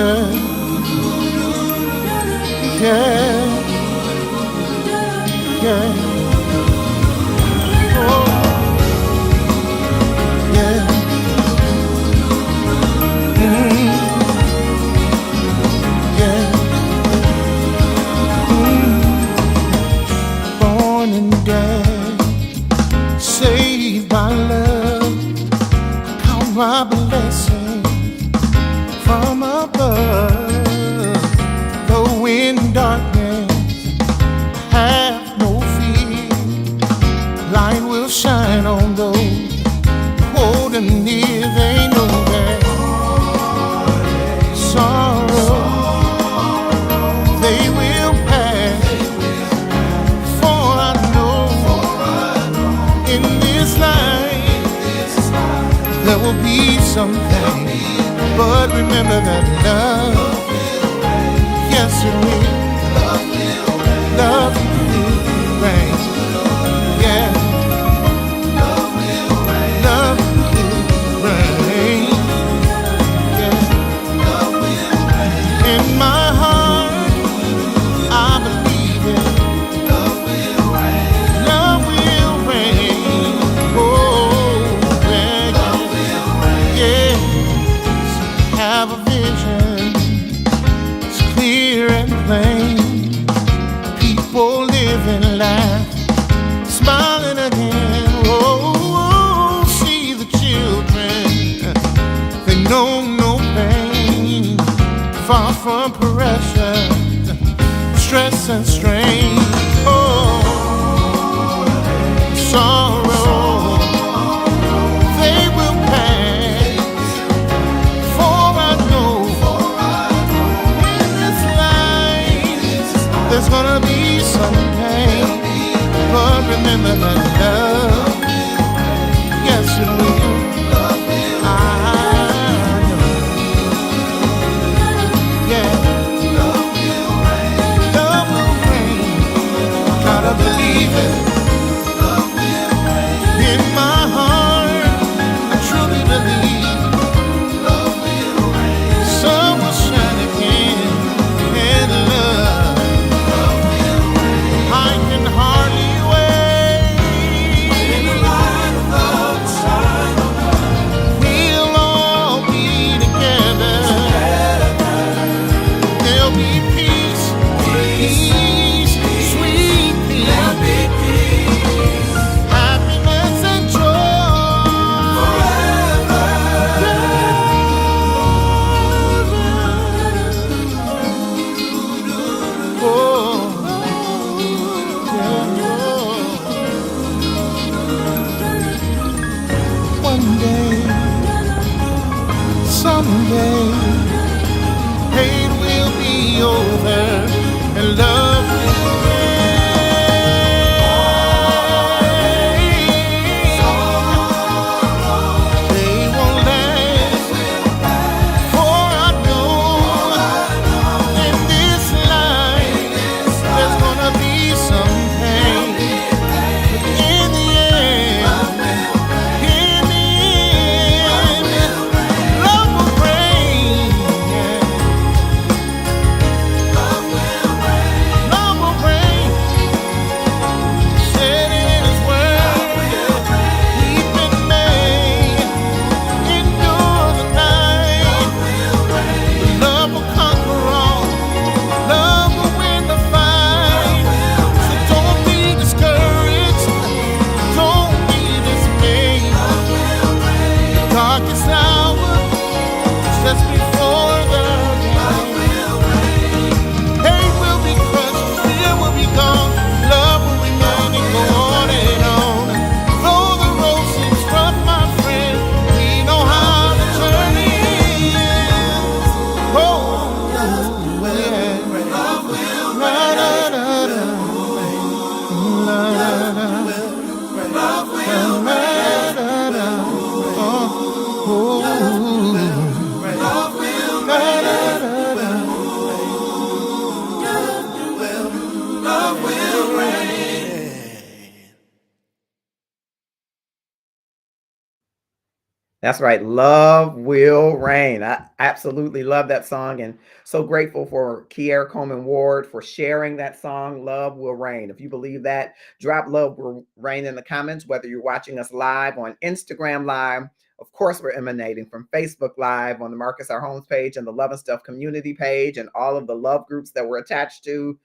Yeah, yeah, yeah. Oh, yeah. Yeah. Born and dead, saved by love. Count my blessings from above. Though in darkness, have no fear. Light will shine on those holding near. They know that sorrow they will pass. For I know in this life there will be something. But remember that love, yes it will. Love will reign. Yeah. Love will reign. Yeah. In my heart, I believe it. Love will reign. Oh, yeah. Yeah. Have a vision. It's clear and plain. People living life, smiling again. Oh, see the children. They know no pain. Far from pressure, stress and strain. Oh, sorrow, they will pass. For I know in this life there's gonna be some pain. But remember that love, yes it will. I know. Yeah. Love will reign. Gotta believe it. In my heart, I truly believe. Sun will shine again, and love, I can hardly wait. In the light of love shine, we'll all be together. There'll be peace, peace, sweet peace. There'll be peace, happiness and joy forever. Oh, yeah. One day, someday, pain will be over and love will reign. They won't last, for I know in this life there's gonna be some pain. In the end, love will reign. That's right. Love will reign. I absolutely love that song and so grateful for Kiera Coleman Ward for sharing that song, Love Will Reign. If you believe that, drop Love Will Reign in the comments, whether you're watching us live on Instagram Live. Of course, we're emanating from Facebook Live on the Marcus Our Homes page and the Love and Stuff community page and all of the love groups that we're attached to.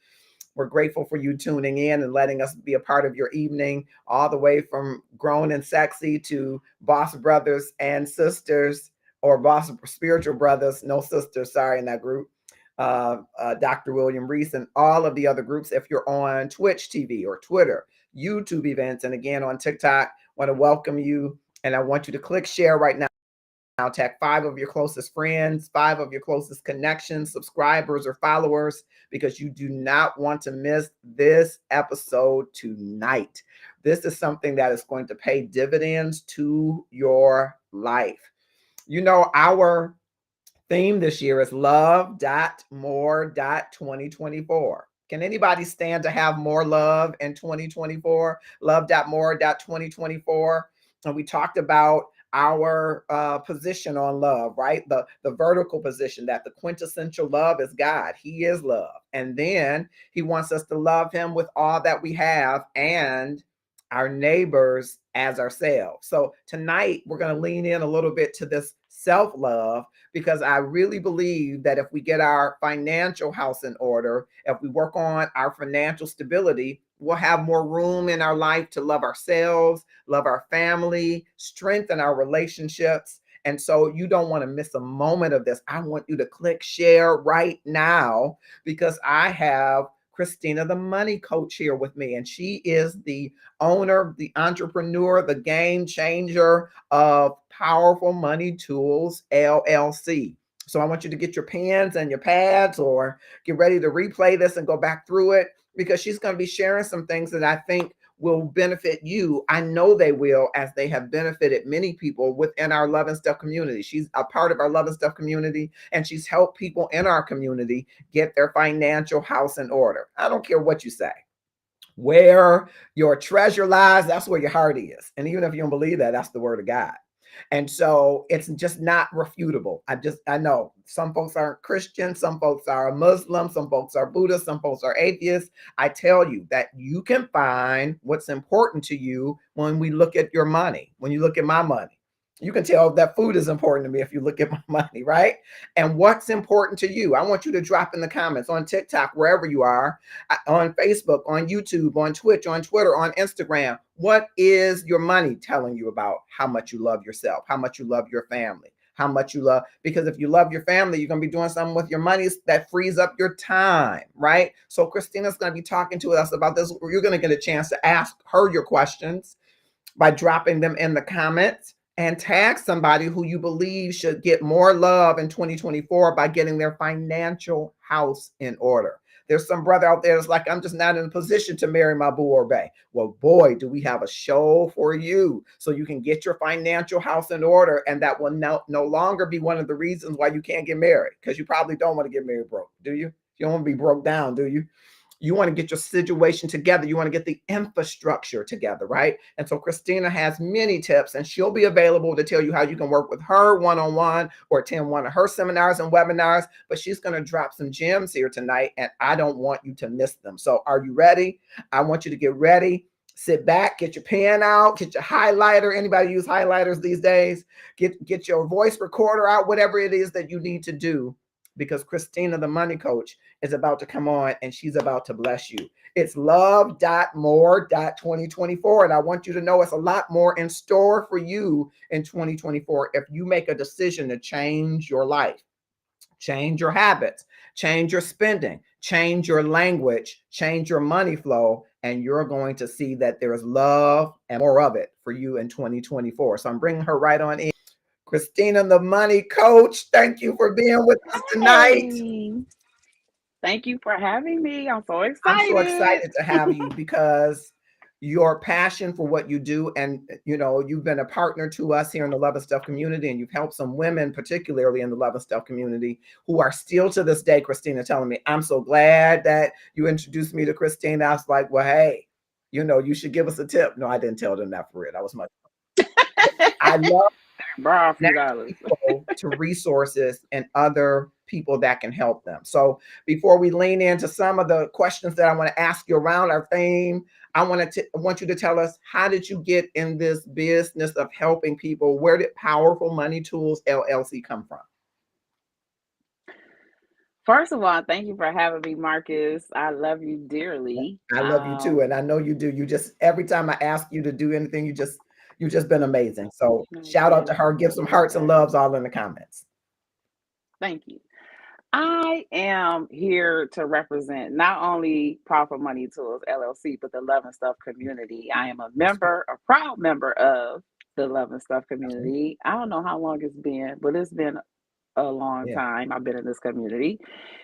We're grateful for you tuning in and letting us be a part of your evening, all the way from grown and sexy to boss brothers and sisters, or boss spiritual brothers, no sisters, sorry, in that group. Dr. William Reese and all of the other groups. If you're on Twitch TV or Twitter, YouTube events, and again on TikTok, want to welcome you. And I want you to click share right now. Tag 5 of your closest friends, 5 of your closest connections, subscribers, or followers, because you do not want to miss this episode tonight. This is something that is going to pay dividends to your life. You know, our theme this year is love.more.2024. Can anybody stand to have more love in 2024? Love.more.2024. And we talked about our position on love, right? The vertical position that the quintessential love is God. He is love. And then he wants us to love him with all that we have and our neighbors as ourselves. So tonight we're going to lean in a little bit to this self-love, because I really believe that if we get our financial house in order, if we work on our financial stability, we'll have more room in our life to love ourselves, love our family, strengthen our relationships. And so you don't want to miss a moment of this. I want you to click share right now, because I have Christina, the money coach, here with me. And she is the owner, the entrepreneur, the game changer of Powerful Money Tools LLC. So I want you to get your pens and your pads, or get ready to replay this and go back through it, because she's going to be sharing some things that I think will benefit you. I know they will, as they have benefited many people within our Love and Stuff community. She's a part of our Love and Stuff community, and she's helped people in our community get their financial house in order. I don't care what you say. Where your treasure lies, that's where your heart is. And even if you don't believe that, that's the word of God. And so it's just not refutable. I know some folks aren't Christian, some folks are Muslim, some folks are Buddhist, some folks are atheists. I tell you that you can find what's important to you when we look at your money, when you look at my money. You can tell that food is important to me if you look at my money, right? And what's important to you? I want you to drop in the comments on TikTok, wherever you are, on Facebook, on YouTube, on Twitch, on Twitter, on Instagram. What is your money telling you about how much you love yourself, how much you love your family, how much you love? Because if you love your family, you're going to be doing something with your money that frees up your time, right? So Christina's going to be talking to us about this. You're going to get a chance to ask her your questions by dropping them in the comments, and tag somebody who you believe should get more love in 2024 by getting their financial house in order. There's some brother out there that's like, I'm just not in a position to marry my boo or bae. Well, boy, do we have a show for you, so you can get your financial house in order, and that will no longer be one of the reasons why you can't get married, because you probably don't want to get married broke, do you? You don't want to be broke down, do you? You want to get your situation together. You want to get the infrastructure together, right? And so Christina has many tips, and she'll be available to tell you how you can work with her one-on-one or attend one of her seminars and webinars. But she's going to drop some gems here tonight, and I don't want you to miss them. So are you ready? I want you to get ready. Sit back, get your pen out, get your highlighter. Anybody use highlighters these days? Get your voice recorder out, whatever it is that you need to do, because Christina, the money coach, is about to come on, and she's about to bless you. It's love.more.2024. And I want you to know it's a lot more in store for you in 2024 if you make a decision to change your life, change your habits, change your spending, change your language, change your money flow, and you're going to see that there is love and more of it for you in 2024. So I'm bringing her right on in. Christina, the money coach, thank you for being with us tonight. Hey, thank you for having me. I'm so I'm so excited. excited to have you, because your passion for what you do, and you've been a partner to us here in the Love and Stuff community, and you've helped some women, particularly in the Love and Stuff community, who are still to this day, Christina, telling me, I'm so glad that you introduced me to Christina. I was like, well, hey, you should give us a tip. No, I didn't tell them that for it. I was much. I love Borrow a Now few dollars. go to resources and other people that can help them. So before we lean into some of the questions that I want to ask you around our theme, I want you to tell us, how did you get in this business of helping people? Where did Powerful Money Tools LLC come from? First of all, thank you for having me, Marcus. I love you dearly. I love you too, and I know you do. You just, every time I ask you to do anything, you just been amazing. So shout out to Okay, her. Give some hearts and loves all in the comments. thank you. I am here to represent not only Powerful Money Tools LLC, but the Love and Stuff community. I am That's right. a proud member of the Love and Stuff That's right. community. I don't know how long it's been, but it's been a long Yeah. time I've been in this community.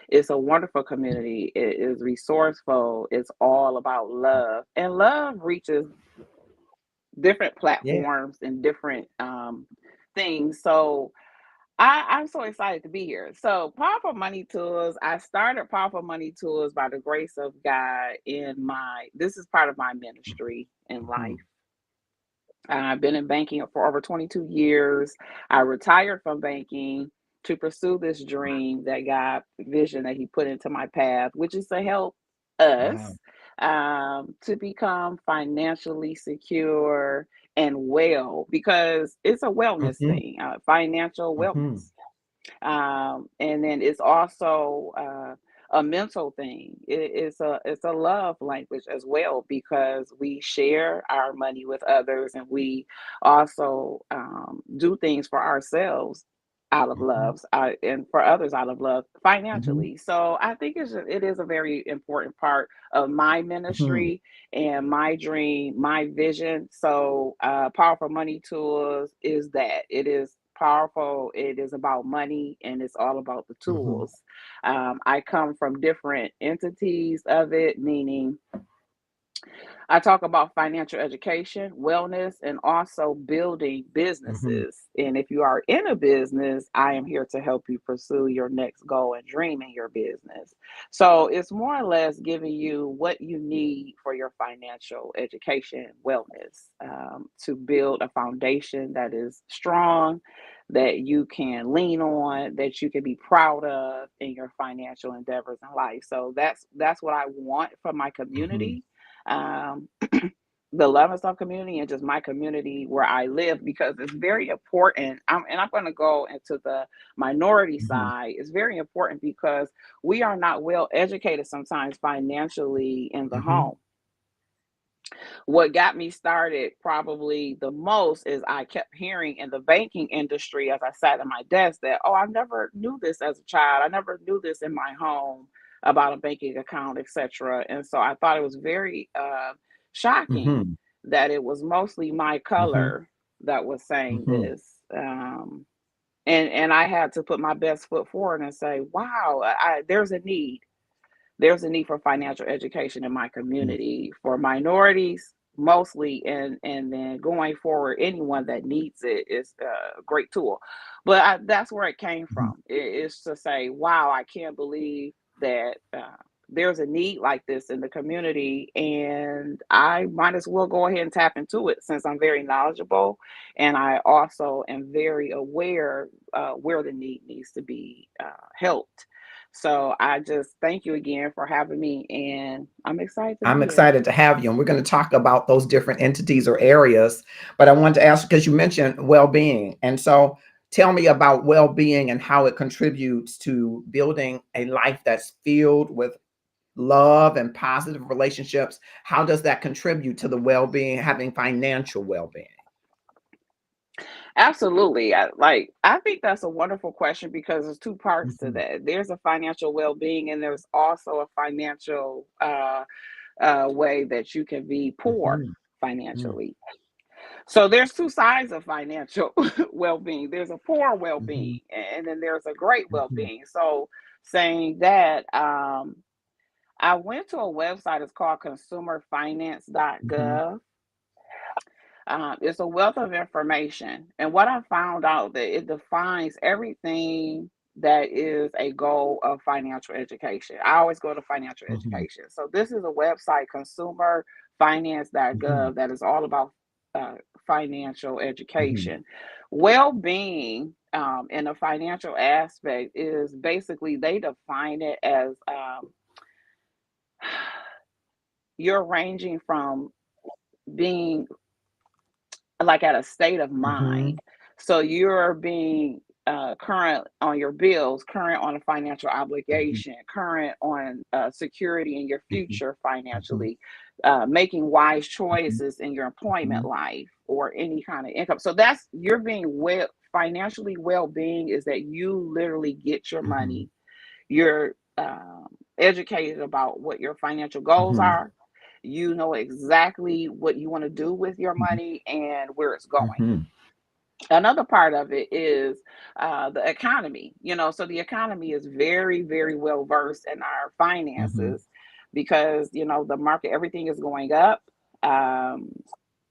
It's a wonderful community. It is resourceful. It's all about love, and love reaches different Yeah. platforms and different things. So I'm so excited to be here. So Powerful Money Tools, I started Powerful Money Tools by the grace of God this is part of my ministry in life. Mhm. I've been in banking for over 22 years. I retired from banking to pursue this dream that God vision that He put into my path, which is to help Wow. us to become financially secure and well, because it's a wellness Mhm. thing, financial Mhm. wellness. And then it's also a mental thing. It's a love language as well, because we share our money with others, and we also do things for ourselves out of Mhm. love, and for others out of love Mhm. financially. So I think it is a very important part of my Mhm. ministry and my dream, my vision. So Powerful Money Tools is that. It is powerful. It is about money, and it's all about the Mhm. tools. I come from different entities of it, meaning I talk about financial education, wellness, and also building Mhm. businesses. And if you are in a business, I am here to help you pursue your next goal and dream in your business. So it's more or less giving you what you need for your financial education, wellness, to build a foundation that is strong, that you can lean on, that you can be proud of in your financial endeavors in life. So that's what I want from my Mhm. community, um, the Love and Stuff community, and just my community where I live, because it's very important. And I'm going to go into the minority Mhm. side. It's very important because we are not well educated sometimes financially in the Mhm. home. What got me started probably the most is I kept hearing in the banking industry as I sat at my desk that, oh, I never knew this as a child. I never knew this in my home about a banking account, etc. And so I thought it was very shocking Mhm. that it was mostly my Mhm. color that was saying Mhm. this. And I had to put my best foot forward and say, wow, there's a need for financial education in my Mhm. community for minorities mostly, and then going forward, anyone that needs it is a great tool. But that's where it came Mhm. from. It's to say, wow, I can't believe that there's a need like this in the community, and I might as well go ahead and tap into it, since I'm very knowledgeable, and I also am very aware where the need needs to be helped. So I just thank you again for having me, and I'm excited to I'm be here. excited to have you, and we're going to talk about those different entities or areas. But I wanted to ask, because you mentioned well-being, and so tell me about well-being and how it contributes to building a life that's filled with love and positive relationships. How does that contribute to the well-being, having financial well-being? Absolutely. I think that's a wonderful question, because there's two parts to Mhm. that. There's a financial well-being, and there's also a financial way that you can be poor Mhm. Mhm. financially. So there's two sides of financial well-being. There's a poor Mhm. well-being, and then there's a great Mhm. well-being. So saying that, I went to a website. It's called Mhm. consumerfinance.gov. It's a wealth of information. And what I found out, that it defines everything that is a goal of financial education. I always go to financial Mhm. education. So this is a website, Mhm. consumerfinance.gov, that is all about financial Mhm. education. Well-being in a financial aspect is basically, they define it as you're ranging from being like at a state of Mhm. mind. So you're being current on your bills, current on a financial Mhm. obligation, current on security in your Mhm. future Mhm. financially, making wise Mhm. choices in your employment Mhm. life or any kind of income. So that's, you're being well, financially well-being is that you literally get your Mhm. money. You're educated about what your financial goals Mhm. are. You know exactly what you want to do with your Mhm. money and where it's going. Mhm. Another part of it is the economy. So the economy is very, very well versed in our Mhm. finances because the market, everything is going up. Um,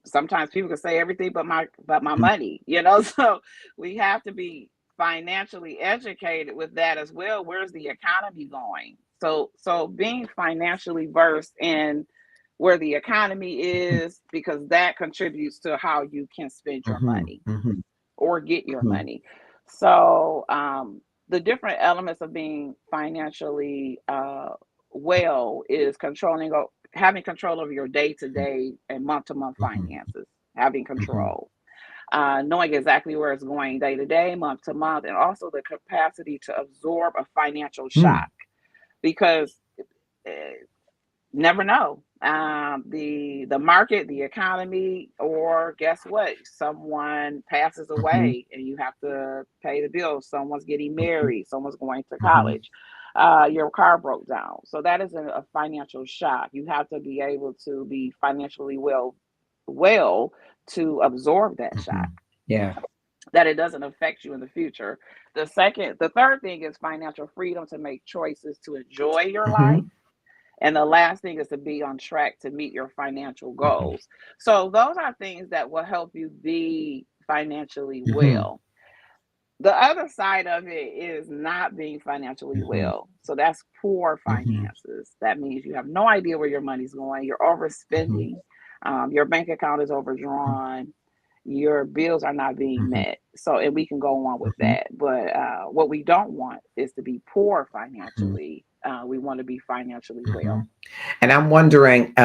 Sometimes people can say everything but my Mhm. money. So we have to be financially educated with that as well. Where's the economy going? So being financially versed in where the economy Mhm. is, because that contributes to how you can spend your Mhm. money Mhm. or get your Mhm. money. So the different elements of being financially well is having control over your day to day and month to month Mhm. finances, having Mhm. control, knowing exactly where it's going day to day, month to month, and also the capacity to absorb a financial shock Mm. because uh, never know, the market, the economy, or guess what, someone passes Mhm. away and you have to pay the bills, someone's getting Mhm. married, someone's going to Mhm. college, your car broke down. So that is a financial shock. You have to be able to be financially well to absorb that shock, Mhm. Yeah. that it doesn't affect you in the future. The third thing is financial freedom to make choices to enjoy your life. Mhm. And the last thing is to be on track to meet your financial Mhm. goals. So those are things that will help you be financially Mhm. well. The other side of it is not being financially Mhm. well. So that's poor Mhm. finances. That means you have no idea where your money's going. You're Mhm. overspending. Your bank account is overdrawn. Your bills are not being Mhm. met. So, and we can go on with Mhm. that. But what we don't want is to be poor Mhm. financially. We want to be financially well. Mhm. And I'm wondering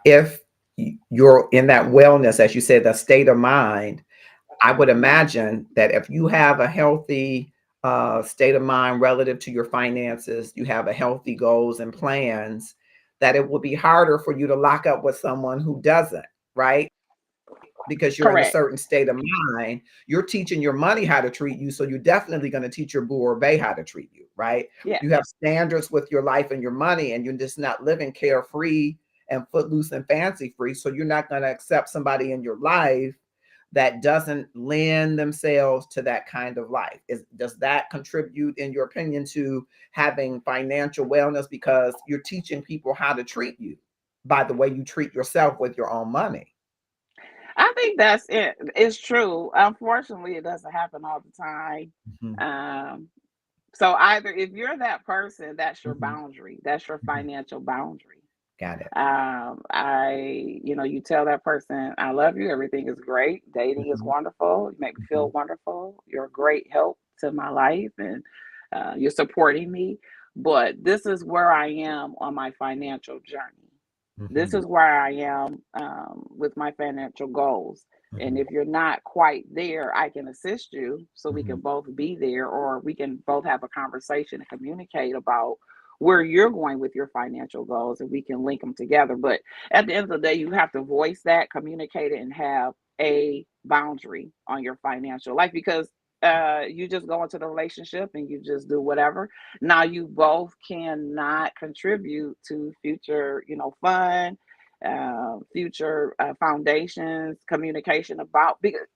if you're in that wellness, as you said, the state of mind. I would Mhm. imagine that if you have a healthy state of mind relative to your finances, you have a healthy goals and plans, that it will be harder for you to lock up with someone who doesn't, right? Because you're in a Correct. certain state of mind. You're teaching your money how to treat you. So you're definitely going to teach your boo or bae how to treat you, right? Yes. You have standards with your life and your money, and you're just not living carefree and footloose and fancy free. So you're not going to accept somebody in your life that doesn't lend themselves to that kind of life. Does that contribute, in your opinion, to having financial wellness, because you're teaching people how to treat you by the way you treat yourself with your own money? I think that's it. It's true. Unfortunately, it doesn't happen all the time. Mhm. Um, so either if you're that person, that's your Mhm. boundary. That's your Mhm. financial boundary. Got it. You tell that person, I love you. Everything is great. Dating is Mhm. wonderful. You make me feel Mhm. wonderful. You're a great help to my life and you're supporting me. But this is where I am on my financial journey. This Mhm. is where I am with my financial goals. And Mhm. if you're not quite there, I can assist you so we Mhm. can both be there, or we can both have a conversation and communicate about where you're going with your financial goals and we can link them together. But at the end of the day, you have to voice that, communicate it, and have a boundary on your financial life because you just go into the relationship and you just do whatever. Now you both cannot contribute to future, fun, future foundations, communication about, because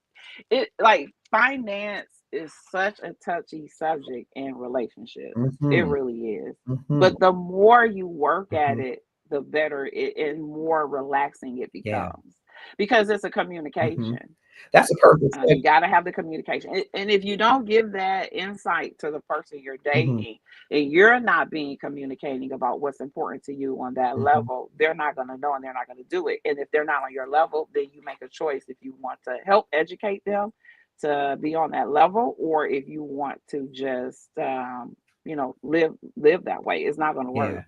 it, like, finance is such a touchy subject in relationships. It Mhm. really is. Mhm. But the more you work at Mhm. it, the better it and more relaxing it Yeah. becomes because it's a Mhm. communication. That's a perfect You segue. got to have the communication. And if you don't give that insight to the person you're Mhm. dating, and you're not being communicating about what's important to you on that Mhm. level, they're not going to know and they're not going to do it. And if they're not on your level, then you make a choice if you want to help educate them to be on that level, or if you want to just live that way. It's not going to work.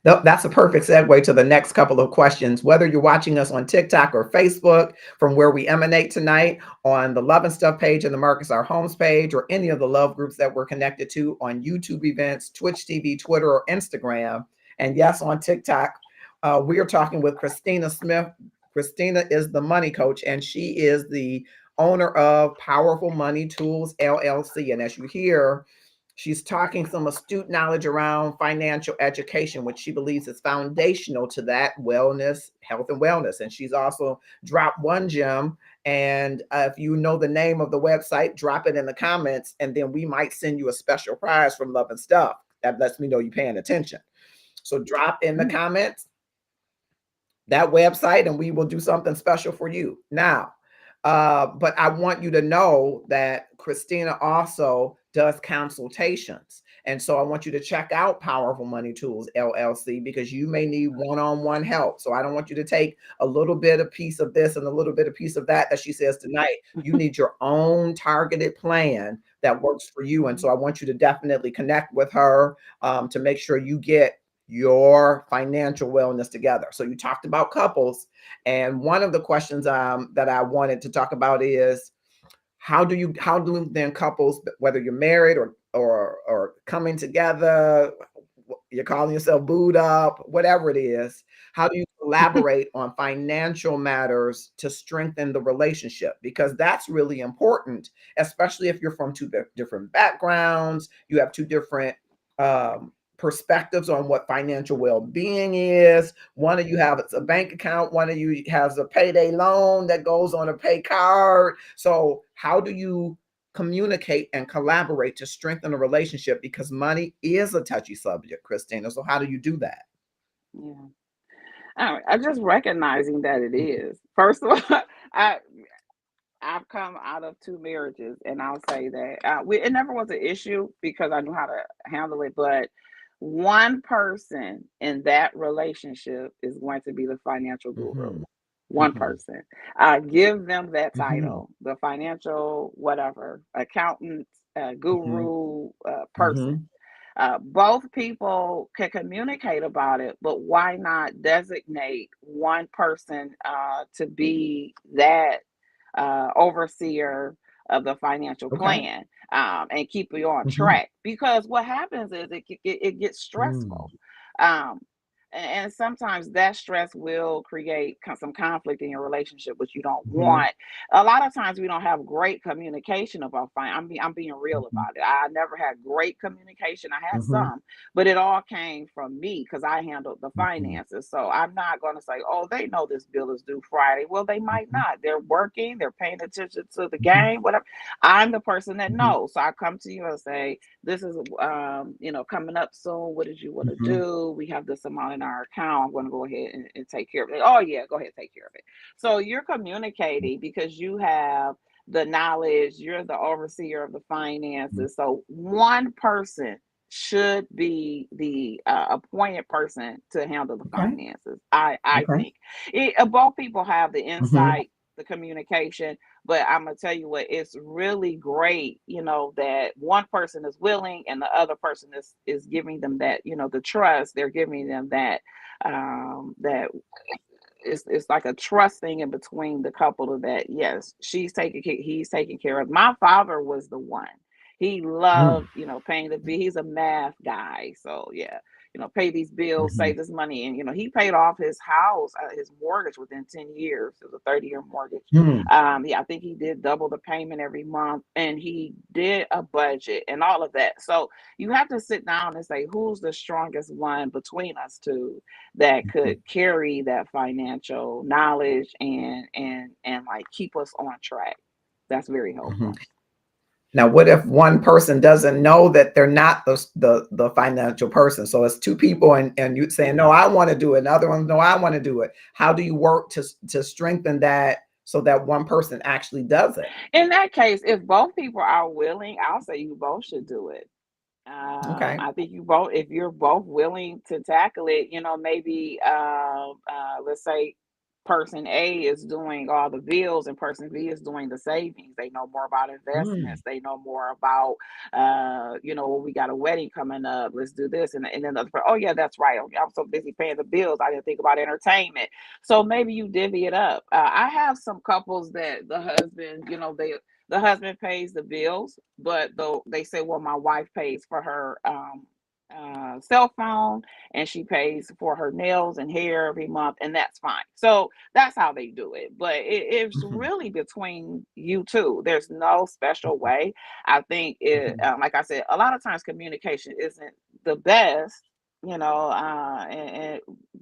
Yeah. That's a perfect segue to the next couple of questions. Whether you're watching us on TikTok or Facebook, from where we emanate tonight, on the Love and Stuff page in the Marcus Our Homes page, or any of the love groups that we're connected to on YouTube events, Twitch TV, Twitter, or Instagram. And yes, on TikTok, we are talking with Christina Smith. Christina is the money coach, and she is the owner of Powerful Money Tools LLC. And as you hear, she's talking some astute knowledge around financial education, which she believes is foundational to that wellness, health, and wellness. And she's also dropped one gem. And if you know the name of the website, drop it in the comments, and then we might send you a special prize from Love and Stuff. That lets me know you're paying attention. So drop in the comments that website, and we will do something special for you. Now, but I want you to know that Christina also does consultations. And so I want you to check out Powerful Money Tools LLC, because you may need one-on-one help. So I don't want you to take a little bit of piece of this and a little bit of piece of that she says tonight. You need your own targeted plan that works for you. And so I want you to definitely connect with her to make sure you get your financial wellness together. So you talked about couples, and one of the questions that I wanted to talk about is how do then couples, whether you're married or coming together, you're calling yourself booed up, whatever it is, how do you collaborate on financial matters to strengthen the relationship? Because that's really important, especially if you're from two different backgrounds, you have two different perspectives on what financial well-being is. One of you has a bank account, one of you has a payday loan that goes on a pay card. So how do you communicate and collaborate to strengthen a relationship? Because money is a touchy subject, Christina. So how do you do that? Yeah. I just recognizing that it is. First of all, I I've come out of two marriages, and I'll say that it never was an issue because I knew how to handle it. But one person in that relationship is going to be the financial guru. Mm-hmm. One Mm-hmm. person. Give them that Mm-hmm. title, the financial whatever, accountant, Mm-hmm. guru, person. Mm-hmm. Both people can communicate about it, but why not designate one person to be that overseer of the financial Okay. plan, and keep you on Mm-hmm. track? Because what happens is it gets Mm-hmm. stressful. Um, and sometimes that stress will create some conflict in your relationship, which you don't Mm-hmm. want. A lot of times we don't have great communication about I'm being real about it. I never had great communication. I had Mm-hmm. some, but it all came from me because I handled the Mm-hmm. finances. So I'm not going to say, oh, they know this bill is due Friday. Well, they might Mm-hmm. not. They're working, they're paying attention to the Mm-hmm. game, whatever. I'm the person that Mm-hmm. knows. So I come to you and say, this is coming up soon. What did you want to Mm-hmm. do? We have this amount in our account. I'm going to go ahead and take care of it. Oh yeah, go ahead, take care of it. So you're communicating because you have the knowledge, you're the overseer of the finances. So one person should be the appointed person to handle the Okay. finances. I Okay. think both people have the Mm-hmm. insight, the communication, but I'm gonna tell you what, it's really great, that one person is willing and the other person is giving them that, the trust. They're giving them that it's like a trust thing in between the couple, of that yes, he's taking care of. My father was the one. He loved, paying the bill. He's a math guy. So yeah, pay these bills, Mm-hmm. save this money. And he paid off his house, his mortgage within 10 years. It was a 30-year mortgage. Mm-hmm. Yeah, I think he did double the payment every month, and he did a budget and all of that. So you have to sit down and say, who's the strongest one between us two that could carry that financial knowledge and like keep us on track. That's very Mm-hmm. helpful. Now, what if one person doesn't know that they're not the financial person? So it's two people, and you saying, no, I want to do it. Another one, no, I want to do it. How do you work to strengthen that so that one person actually does it? In that case, if both people are willing, I'll say you both should do it. Okay. I think you both, if you're both willing to tackle it, maybe let's say person A is doing all the bills and person B is doing the savings. They know more about Mm, investments. They know more about, we got a wedding coming up. Let's do this. And then the other person, oh, yeah, that's right. I'm so busy paying the bills. I didn't think about entertainment. So maybe you divvy it up. I have some couples that the husband, the husband pays the bills, but though they say, well, my wife pays for her cell phone and she pays for her nails and hair every month, and that's fine. So that's how they do it. But it's mhm, really between you two. There's no special way. I think mhm, like I said, a lot of times communication isn't the best,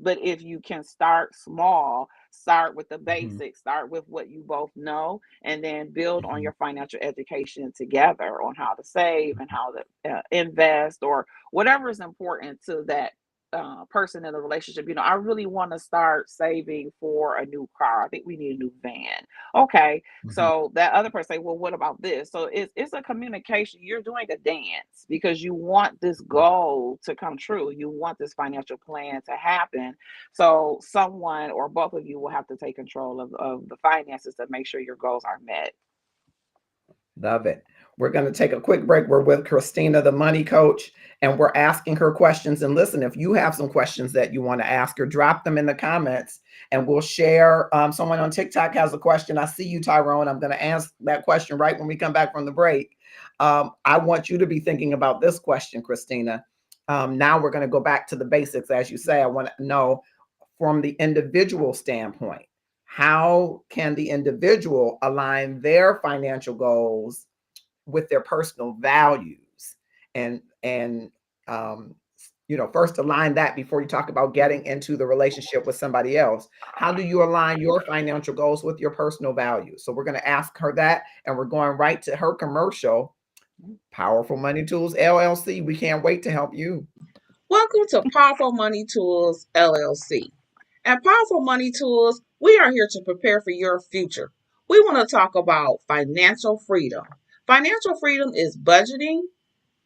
but if you can start small, start with the mhm, basics, start with what you both know, and then build on mhm, your financial education together on how to save and how to invest or whatever is important to that person in the relationship. I really want to start saving for a new car. I think we need a new van. Okay, mhm. so that other person say, well, what about this? So it's a communication. You're doing a dance because you want this goal to come true. You want this financial plan to happen. So someone or both of you will have to take control of the finances to make sure your goals are met. Love it. We're going to take a quick break. We're with Christina, the money coach, and we're asking her questions. And listen, if you have some questions that you want to ask her, drop them in the comments and we'll share. Someone on TikTok has a question. I see you, Tyrone. I'm going to ask that question right when we come back from the break. I want you to be thinking about this question, Christina. Now we're going to go back to the basics. As you say, I want to know from the individual standpoint, how can the individual align their financial goals with their personal values and um, first align that before you talk about getting into the relationship with somebody else. How do you align your financial goals with your personal values? So we're going to ask her that, and we're going right to her commercial. Powerful Money Tools LLC, we can't wait to help you. Welcome to Powerful Money Tools LLC. At Powerful Money Tools, we are here to prepare for your future. We want to talk about financial freedom. Financial freedom is budgeting,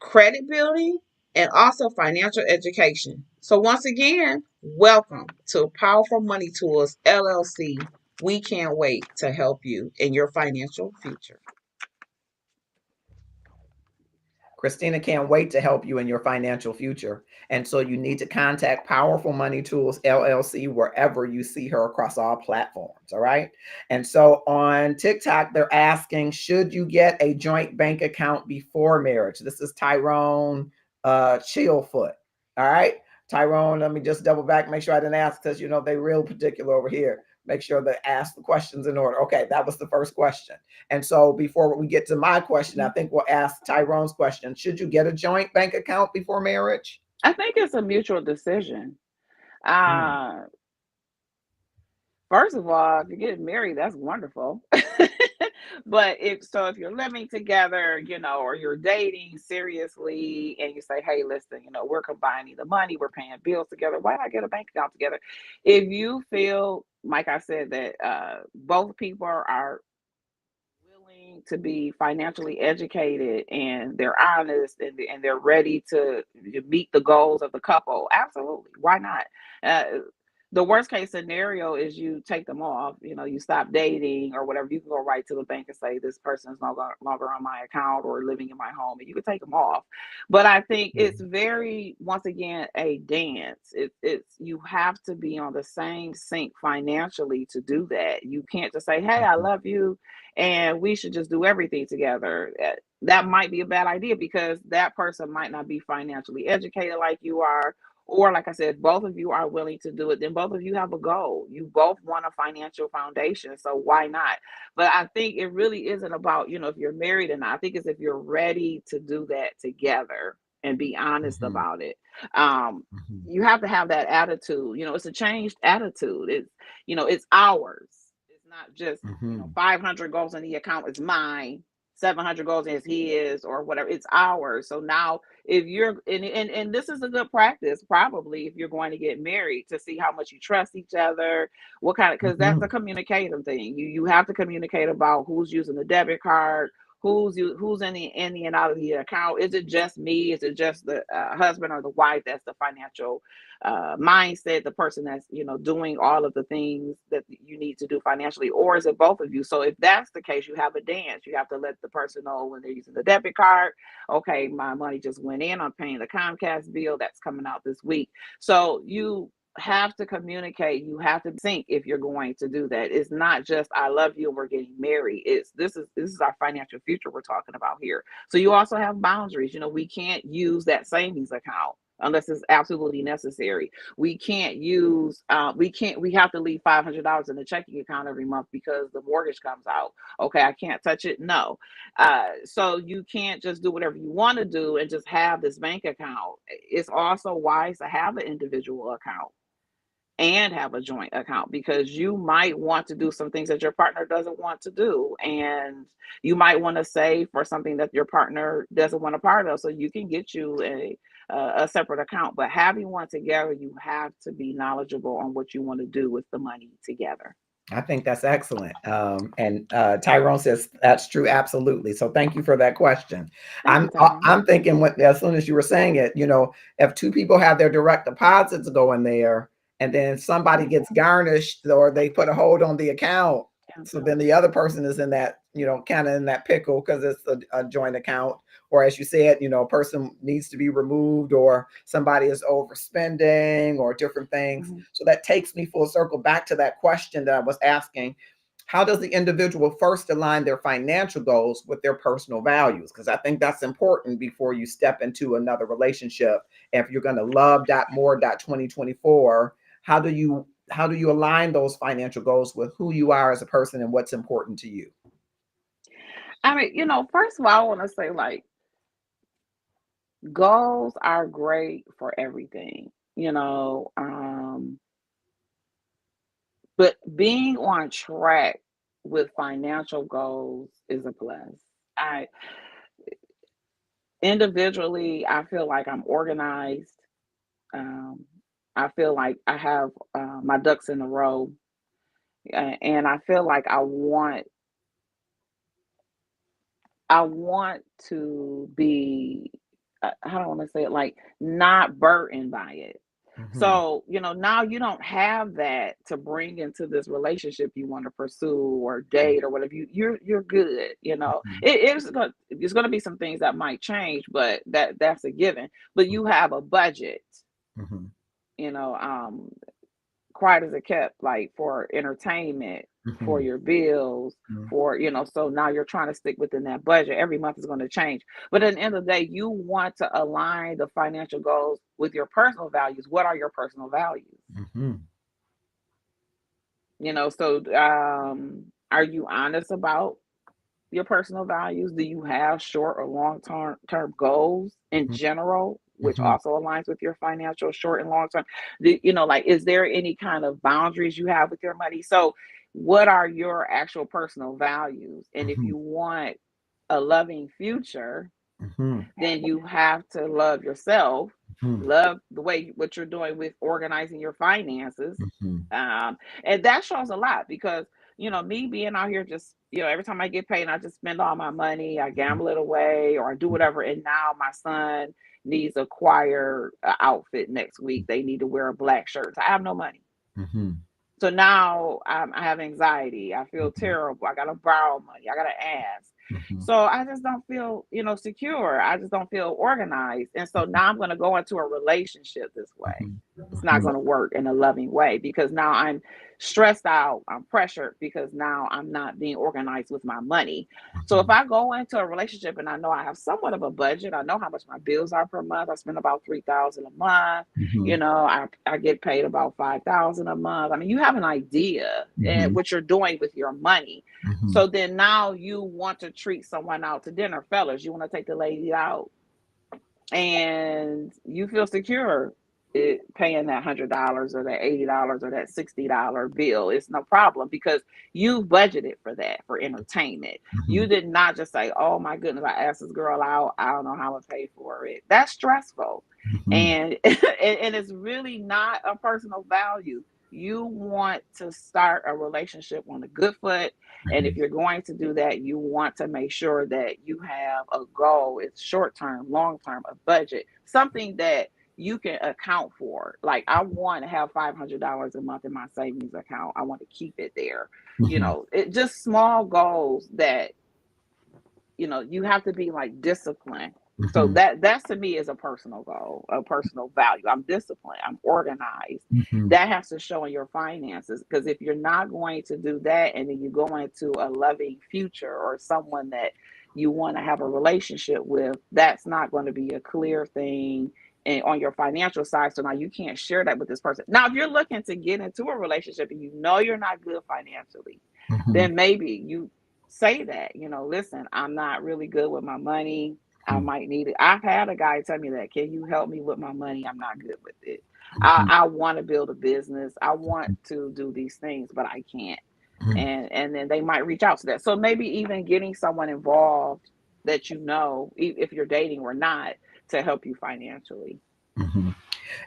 credit building, and also financial education. So, once again, welcome to Powerful Money Tools LLC. We can't wait to help you in your financial future. Christina can't wait to help you in your financial future. And so you need to contact Powerful Money Tools LLC wherever you see her across all platforms. All right. And so on TikTok, they're asking, should you get a joint bank account before marriage? This is Tyrone Chillfoot. All right. Tyrone, let me just double back, make sure I didn't ask because, they real particular over here. Make sure they ask the questions in order. Okay. That was the first question. And so before we get to my question, I think we'll ask Tyrone's question. Should you get a joint bank account before marriage? I think it's a mutual decision. Mm, Uh, First of all, if you're getting married, that's wonderful. But if you're living together, or you're dating seriously and you say, hey, listen, we're combining the money, we're paying bills together, why not get a bank account together? If you feel, like I said, that both people are willing to be financially educated and they're honest and they're ready to meet the goals of the couple, absolutely, why not? The worst case scenario is you take them off, you stop dating or whatever. You can go right to the bank and say this person is no longer on my account or living in my home, and you can take them off. But I think it's mm, very, once again, a dance. It's you have to be on the same sync financially to do that. You can't just say, hey, I mhm, love you and we should just do everything together. That might be a bad idea because that person might not be financially educated like you are. Or, like I said, both of you are willing to do it, then both of you have a goal. You both want a financial foundation. So, why not? But I think it really isn't about, if you're married or not. I think it's if you're ready to do that together and be honest mhm, about it. Um, mhm, you have to have that attitude. It's a changed attitude. It's ours. It's not just, mhm, 500 goes in the account is mine, 700 goes in is his or whatever. It's ours. So now if you're and this is a good practice probably if you're going to get married to see how much you trust each other, what kind of, because that's a mhm, communicative thing. You have to communicate about who's using the debit card, who's in the and out of the account. Is it just me? Is it just the husband or the wife that's the financial mindset, the person that's, you know, doing all of the things that you need to do financially, or is it both of you? So if that's the case, you have a dance. You have to let the person know when they're using the debit card, okay, my money just went in, I'm paying the Comcast bill that's coming out this week. So you have to communicate, you have to think if you're going to do that. It's not just I love you and we're getting married. It's this is our financial future we're talking about here. So you also have boundaries. You know, we can't use that savings account unless it's absolutely necessary. We can't use we have to leave $500 in the checking account every month because the mortgage comes out. Okay, I can't touch it. No. So you can't just do whatever you want to do and just have this bank account. It's also wise to have an individual account and have a joint account, because you might want to do some things that your partner doesn't want to do, and you might want to save for something that your partner doesn't want a part of, so you can get you a separate account. But having one together, you have to be knowledgeable on what you want to do with the money together. I think that's excellent. And Tyrone says that's true. Absolutely. So thank you for that question. Thank you, Tyrone. I'm thinking as soon as you were saying it, you know, if two people have their direct deposits going there and then somebody gets garnished or they put a hold on the account, so then the other person is in that, you know, kind of in that pickle because it's a joint account. Or as you said, you know, a person needs to be removed or somebody is overspending or different things. Mm-hmm. So that takes me full circle back to that question that I was asking. How does the individual first align their financial goals with their personal values? Because I think that's important before you step into another relationship. And if you're going to love more 2024, how do you align those financial goals with who you are as a person and what's important to you? I mean, you know, first of all, I want to say, like, goals are great for everything, you know, but being on track with financial goals is a plus. I individually, I feel like I'm organized. I feel like I have my ducks in a row, and I feel like I want to be, how do I want to say it, like, not burdened by it. Mm-hmm. So, you know, now you don't have that to bring into this relationship you want to pursue or date or whatever. You're good. You know, Mm-hmm. there's going to be some things that might change, but that's a given. But you have a budget. Mm-hmm. You know, quiet as it kept, like, for entertainment, for Mm-hmm. your bills, for, you know, so now you're trying to stick within that budget. Every month is going to change, but at the end of the day, you want to align the financial goals with your personal values. What are your personal values? Mm-hmm. You know, so are you honest about your personal values? Do you have short or long term goals in general, which Mm-hmm. also aligns with your financial short and long term? You know, like, is there any kind of boundaries you have with your money? So, what are your actual personal values? And if Mm-hmm. you want a loving future, Mm-hmm. then you have to love yourself, Mm-hmm. love the way what you're doing with organizing your finances. Mm-hmm. And that shows a lot, because, you know, me being out here just, you know, every time I get paid, I just spend all my money, I gamble it away or I do whatever. And now my son needs a choir outfit next week. They need to wear a black shirt. So I have no money. Mm-hmm. So now I have anxiety. I feel Mm-hmm. terrible. I got to borrow money. I got to ask. Mm-hmm. So I just don't feel, you know, secure. I just don't feel organized. And so now I'm going to go into a relationship this way. It's not going to work in a loving way, because now I'm stressed out. I'm pressured because now I'm not being organized with my money. So if I go into a relationship and I know I have somewhat of a budget, I know how much my bills are per month. I spend about $3,000 a month. Mm-hmm. You know, I get paid about $5,000 a month. I mean, you have an idea and what you're doing with your money. Mm-hmm. So then now you want to treat someone out to dinner, fellas. You want to take the lady out, and you feel secure paying that $100 or that $80 or that $60 bill. It's no problem, because you budgeted for that, for entertainment. You did not just say, oh my goodness, I asked this girl out, I don't know how to pay for it. That's stressful. Mm-hmm. And and it's really not a personal value. You want to start a relationship on a good foot. And if you're going to do that, you want to make sure that you have a goal. It's short term, long term, a budget, something that you can account for. Like, I want to have $500 a month in my savings account. I want to keep it there. Mhm. It just small goals that, you have to be like disciplined. So Mhm. that to me is a personal goal, a personal value. I'm disciplined, I'm organized. Mhm. That has to show in your finances, because if you're not going to do that, and then you go into a loving future or someone that you want to have a relationship with, that's not going to be a clear thing and on your financial side. So now you can't share that with this person. Now, if you're looking to get into a relationship and you know you're not good financially, Mhm. then maybe you say that, listen, I'm not really good with my money. I Mhm. might need it. I've had a guy tell me that, can you help me with my money? I'm not good with it. I, Mhm. I want to build a business. I want to do these things, but I can't. Mhm. And then they might reach out to that. So maybe even getting someone involved that if you're dating or not, to help you financially. Mhm.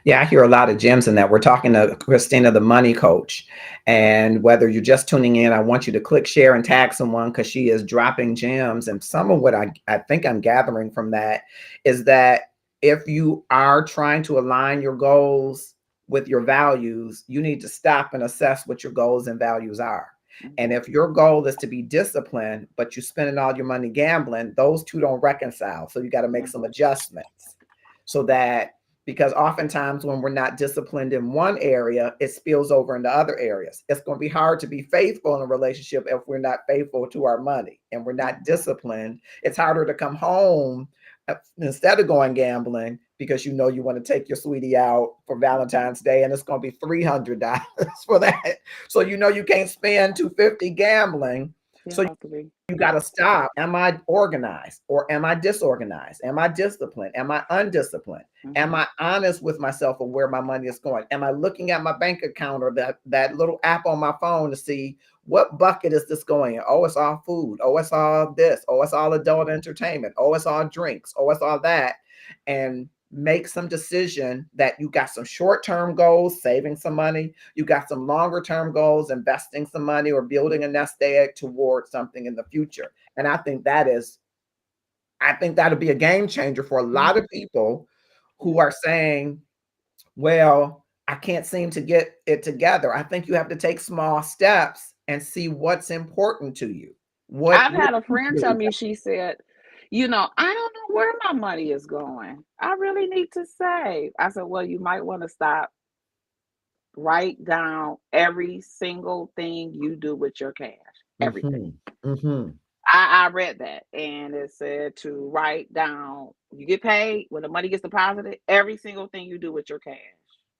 Yeah, I hear a lot of gems in that. We're talking to Christina, the money coach. And whether you're just tuning in, I want you to click share and tag someone, because she is dropping gems. And some of what I think I'm gathering from that is that if you are trying to align your goals with your values, you need to stop and assess what your goals and values are. And Hmm. if your goal is to be disciplined, but you're spending all your money gambling, those two don't reconcile. So you got to make Yeah. some adjustments so that, because oftentimes when we're not disciplined in one area, it spills over into other areas. It's going to be hard to be faithful in a relationship if we're not faithful to our money and we're not disciplined. It's harder to come home instead of going gambling, because you want to take your sweetie out for Valentine's Day and it's going to be $300 for that. So you can't spend 250 gambling. Yeah, So about to be. you got to stop. Am I organized or am I disorganized? Am I disciplined? Am I undisciplined? Am Hmm. I honest with myself of where my money is going? Am I looking at my bank account or that little app on my phone to see what bucket is this going in? Oh, it's all food. Oh, it's all this. Oh, it's all adult entertainment. Oh, it's all drinks. Oh, it's all that. And make some decision that you got some short-term goals, saving some money. You got some longer-term goals, investing some money or building a nest egg towards something in the future. And I think that'll be a game changer for a lot Hmm. of people Yeah. who are saying, well, I can't seem to get it together. I think you have to take small steps and see what's important to you. I've What had a you friend tell really me, she said, I don't know where my money is going. I really need to save. I said, well, you might want to stop, write down every single thing you do with your cash, everything. Mhm. Mhm. I read that, and it said to write down, you get paid, when the money gets deposited, every single thing you do with your cash.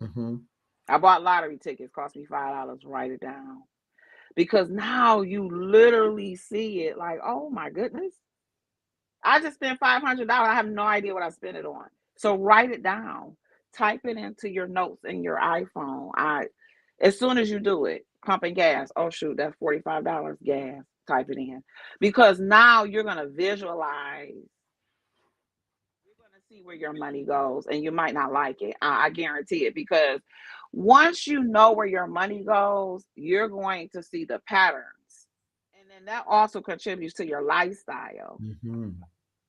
Mhm. I bought lottery tickets, cost me $5, write it down. Because now you literally see it like, oh my goodness, I just spent $500. I have no idea what I spent it on. So write it down. Type it into your notes in your iPhone. As soon as you do it, pumping gas. Oh shoot, that's $45 gas. Type it in. Because now you're gonna visualize, you're gonna see where your money goes, and you might not like it. I guarantee it, because once you know where your money goes, you're going to see the patterns. And then that also contributes to your lifestyle. Mhm.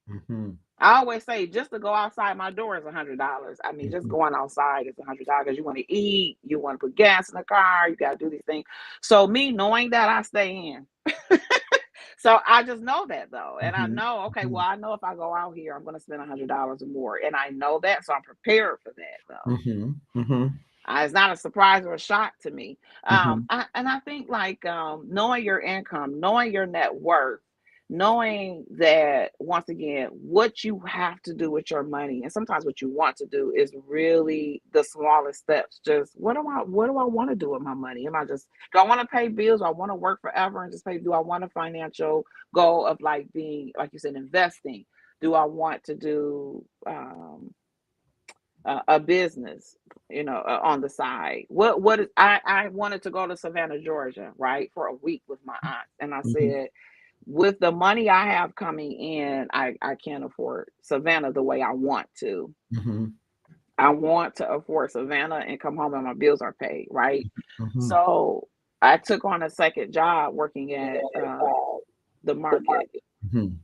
Mhm. I always say, just to go outside my door is $100. I mean, just Mhm. going outside is $100, because you want to eat, you want to put gas in the car, you got to do these things. So me knowing that, I stay in. So I just know that though, and I Mhm. know, okay, well, Mhm. I know if I go out here, I'm going to spend $100 or more, and I know that, so I'm prepared for that though. Mhm. Mhm. It's not a surprise or a shock to me. Mhm. And I think, like, knowing your income, knowing your net worth, knowing that, once again, what you have to do with your money, and sometimes what you want to do, is really the smallest steps. Just what do I want to do with my money? Am I just Do I want to pay bills? Do I want to work forever and just pay? Do I want a financial goal of, like, being, like you said, investing? Do I want to do a business, on the side? What is I wanted to go to Savannah, Georgia, right, for a week with my aunt, and I Mhm. said, with the money I have coming in, I can't afford Savannah the way I want to. Mhm. I want to afford Savannah and come home and my bills are paid, right? Mhm. So I took on a second job working at the market, Mhm.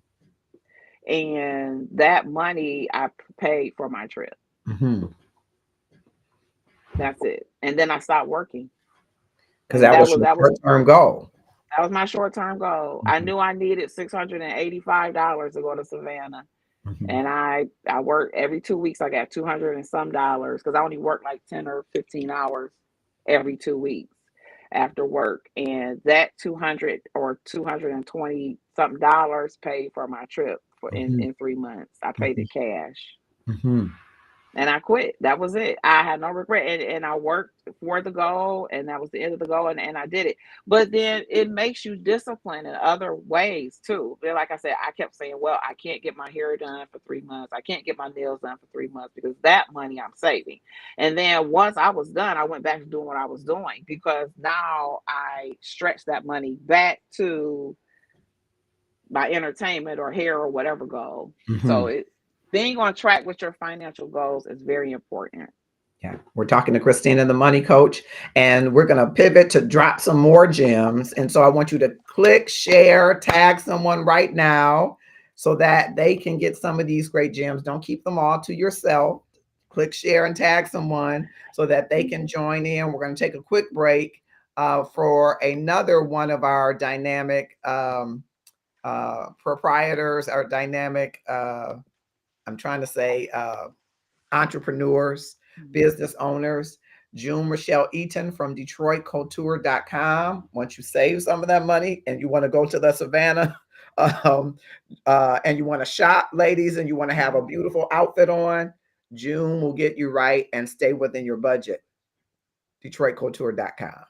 and that money I paid for my trip. Mhm. That's it. And then I stopped working, Because and that was your short-term goal. that was my short-term goal. I Mhm. knew I needed $685 to go to Savannah. Mhm. And I worked every 2 weeks. I got 200 and some dollars because I only work like 10 or 15 hours every 2 weeks after work. And that 200 or 220 something dollars paid for my trip for Mhm. in 3 months. I paid Mhm. it cash. Mhm. And I quit. That was it. I had no regret. And I worked for the goal, and that was the end of the goal, and I did it. But then it makes you disciplined in other ways too. But like I said, I kept saying, well, I can't get my hair done for 3 months. I can't get my nails done for 3 months because that money I'm saving. And then once I was done, I went back to doing what I was doing because now I stretched that money back to my entertainment or hair or whatever goal. So Mhm. being on track with your financial goals is very important. Yeah, we're talking to Christina, the money coach, and we're going to pivot to drop some more gems. And so I want you to click, share, tag someone right now so that they can get some of these great gems. Don't keep them all to yourself. Click, share, and tag someone so that they can join in. We're going to take a quick break for another one of our dynamic proprietors, our dynamic, I'm trying to say, entrepreneurs, business owners. June Michelle Eaton from DetroitCouture.com. Once you save some of that money and you want to go to the Savannah um, and you want to shop, ladies, and you want to have a beautiful outfit on, June will get you right and stay within your budget. DetroitCouture.com.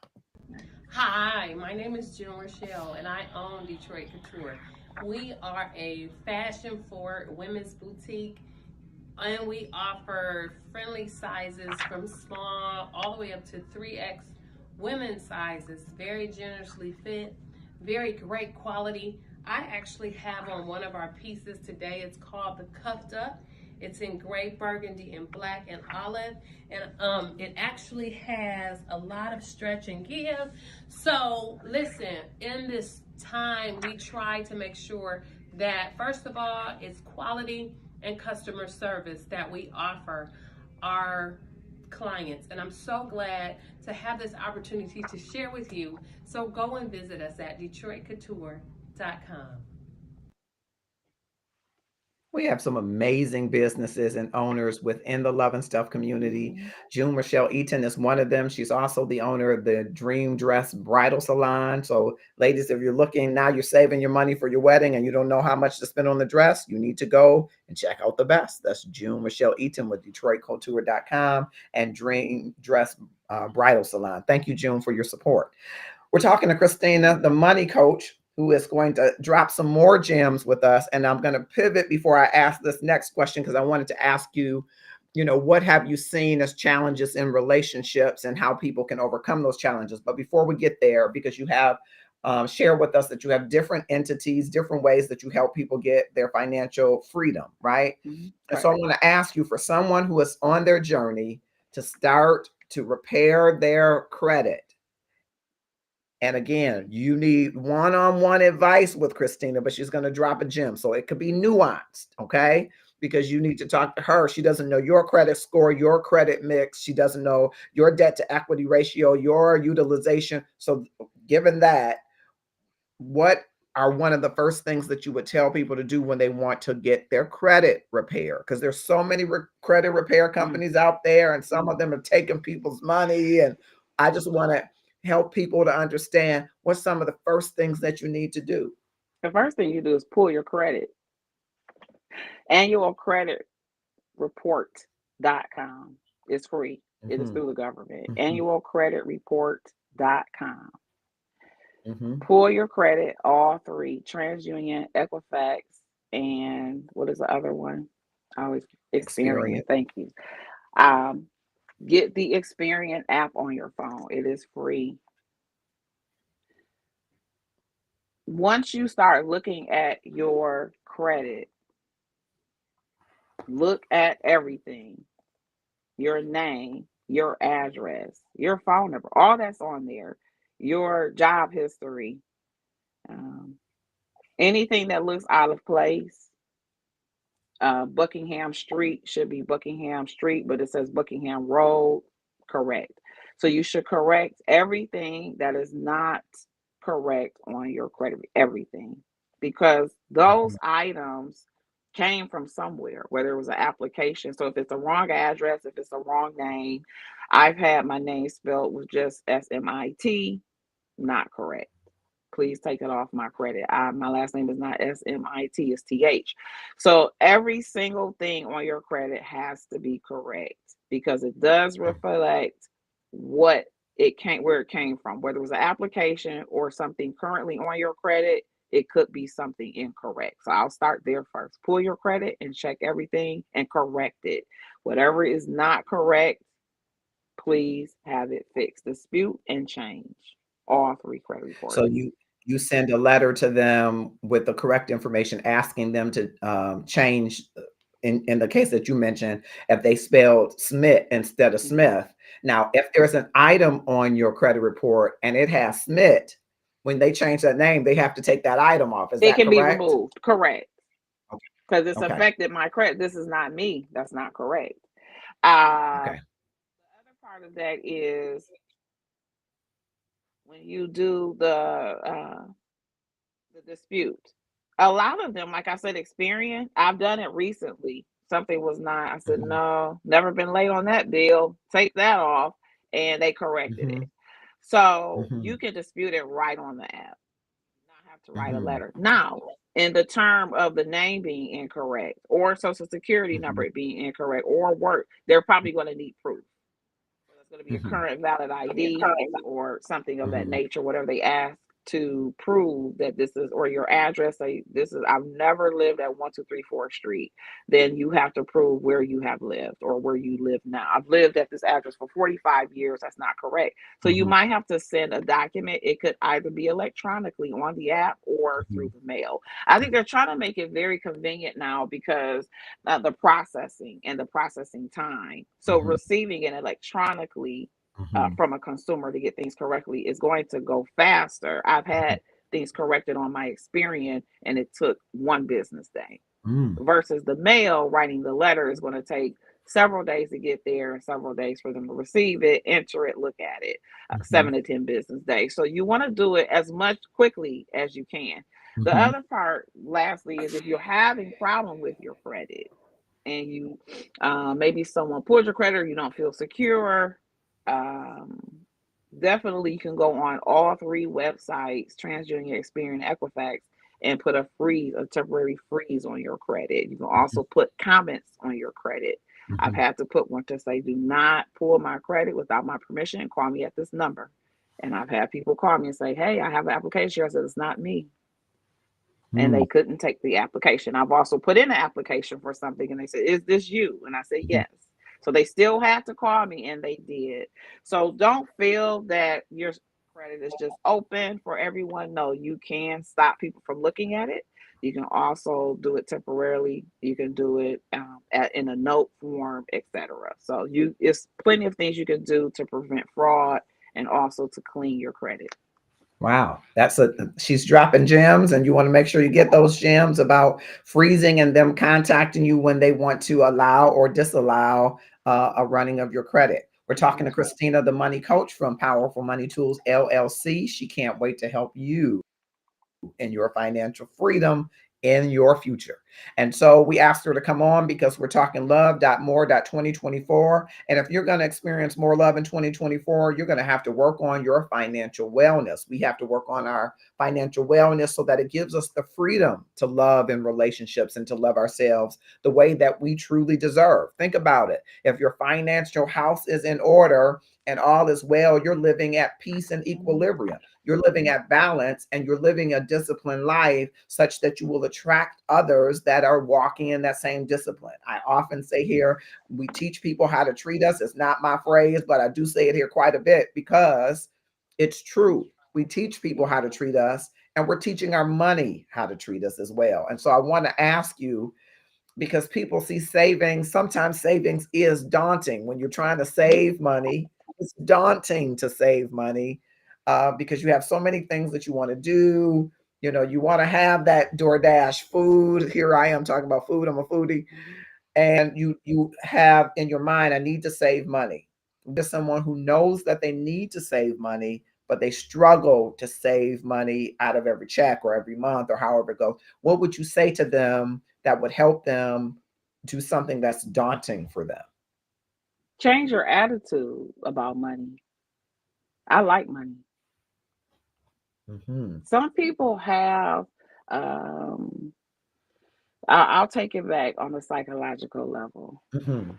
Hi, my name is June Rochelle, and I own Detroit Couture. We are a fashion forward women's boutique, and we offer friendly sizes from small all the way up to 3X women's sizes, very generously fit, very great quality. I actually have on one of our pieces today. It's called the Cuffed Up. It's in gray, burgundy, and black and olive, and it actually has a lot of stretch and give. So listen, in this time, we try to make sure that first of all, it's quality and customer service that we offer our clients. And I'm so glad to have this opportunity to share with you. So go and visit us at DetroitCouture.com. We have some amazing businesses and owners within the Love and Stuff community. June Michelle Eaton is one of them. She's also the owner of the Dream Dress Bridal Salon. So, ladies, if you're looking now, you're saving your money for your wedding and you don't know how much to spend on the dress, you need to go and check out the best. That's June Michelle Eaton with DetroitCouture.com and Dream Dress Bridal Salon. Thank you, June, for your support. We're talking to Christina, the money coach, who is going to drop some more gems with us. And I'm going to pivot before I ask this next question because I wanted to ask you, what have you seen as challenges in relationships and how people can overcome those challenges? But before we get there, because you have shared with us that you have different entities, different ways that you help people get their financial freedom, right? And so I want to ask you, for someone who is on their journey to start to repair their credit, and again, you need one-on-one advice with Christina, but she's going to drop a gem. So it could be nuanced, okay? Because you need to talk to her. She doesn't know your credit score, your credit mix. She doesn't know your debt to equity ratio, your utilization. So given that, what are one of the first things that you would tell people to do when they want to get their credit repaired? Because there's so many credit repair companies out there, and some of them are taking people's money. And I just want to help people to understand what's some of the first things that you need to do. The first thing you do is pull your credit. Annual credit report.com. It's free. It is through the government. Annualcreditreport.com. Pull your credit, all three: TransUnion, Equifax, and what is the other one? I always Experian. Thank you. Get the Experian app on your phone. It is free. Once you start looking at your credit, look at everything: your name, your address, your phone number, all that's on there, your job history, um, anything that looks out of place. Buckingham Street should be Buckingham Street, but it says Buckingham Road. Correct. So you should correct everything that is not correct on your credit, everything, because those Mhm. items came from somewhere, whether it was an application. So if it's a wrong address, if it's a wrong name, I've had my name spelled with just SMIT, not correct. Please take it off my credit. My last name is not SMIT, it's TH. So every single thing on your credit has to be correct because it does reflect what it came, where it came from, whether it was an application or something currently on your credit. It could be something incorrect. So I'll start there first. Pull your credit and check everything and correct it. Whatever is not correct, please have it fixed. Dispute and change all three credit So reports. you send a letter to them with the correct information, asking them to change. In the case that you mentioned, if they spelled Smith instead of Smith. Now, if there's an item on your credit report and it has Smith, when they change that name, they have to take that item off. Is It that can be correct? removed. Correct. Okay. Because it's Okay. affected my credit. This is not me. That's not correct. The Okay. other part of that is when you do the dispute. A lot of them, like I said, experience. I've done it recently. Something was not. I said Mhm. no, never been late on that bill. Take that off, and they corrected it. Mhm. So you Mhm. can dispute it right on the app. Not have to write a Mhm. letter. Now, in the term of the name being incorrect, or social security Mhm. number being incorrect, or work, they're probably going to need proof. So that's going to be a Mhm. current valid ID or something of that Mhm. nature, whatever they ask to prove that this is, or your address. Say this is, I've never lived at 1234 Street. Then you have to prove where you have lived or where you live now. I've lived at this address for 45 years. That's not correct. So you Mhm. might have to send a document. It could either be electronically on the app or through Mhm. the mail. I think they're trying to make it very convenient now because the processing and the processing time. So Mhm. receiving it electronically Mhm. from a consumer to get things correctly is going to go faster. I've had things corrected on my Experian, and it took one business day. Mhm. Versus the mail, writing the letter is going to take several days to get there and several days for them to receive it, enter it, look at it, Mhm. 7 to 10 business days. So you want to do it as much quickly as you can. The Mhm. other part, lastly, is if you're having problem with your credit and you maybe someone pulled your credit or you don't feel secure, um, definitely you can go on all three websites, TransUnion, Experian, Equifax, and put a freeze, a temporary freeze on your credit. You can Mhm. also put comments on your credit. I've Mhm. had to put one to say, do not pull my credit without my permission. Call me at this number. And I've had people call me and say, hey, I have an application. I said, it's not me. And Mhm. they couldn't take the application. I've also put in an application for something and they said, is this you? And I said, Mhm. yes. So they still had to call me and they did. So don't feel that your credit is just open for everyone. No, you can stop people from looking at it. You can also do it temporarily. You can do it in a note form, etc. So it's plenty of things you can do to prevent fraud and also to clean your credit. Wow, she's dropping gems, and you want to make sure you get those gems about freezing and them contacting you when they want to allow or disallow a running of your credit. We're talking to Mhm. Christina, the money coach from Powerful Money Tools LLC. She can't wait to help you and your financial freedom in your future. And so we asked her to come on because we're talking love.more.2024. And if you're going to experience more love in 2024, you're going to have to work on your financial wellness. We have to work on our financial wellness so that it gives us the freedom to love in relationships and to love ourselves the way that we truly deserve. Think about it. If your financial house is in order and all is well, you're living at peace and equilibrium. You're living at balance and you're living a disciplined life such that you will attract others that are walking in that same discipline. I often say here, we teach people how to treat us. It's not my phrase, but I do say it here quite a bit because it's true. We teach people how to treat us and we're teaching our money how to treat us as well. And so I want to ask you, because people see savings. Sometimes savings is daunting. When you're trying to save money, it's daunting to save money because you have so many things that you want to do. You know, you want to have that DoorDash food. Here I am talking about food. I'm a foodie. And you have in your mind, I need to save money. There's someone who knows that they need to save money, but they struggle to save money out of every check or every month or however it goes. What would you say to them that would help them do something that's daunting for them? Change your attitude about money. I like money. Mm-hmm. Some people have, um, I'll take it back on a psychological level, Mm-hmm.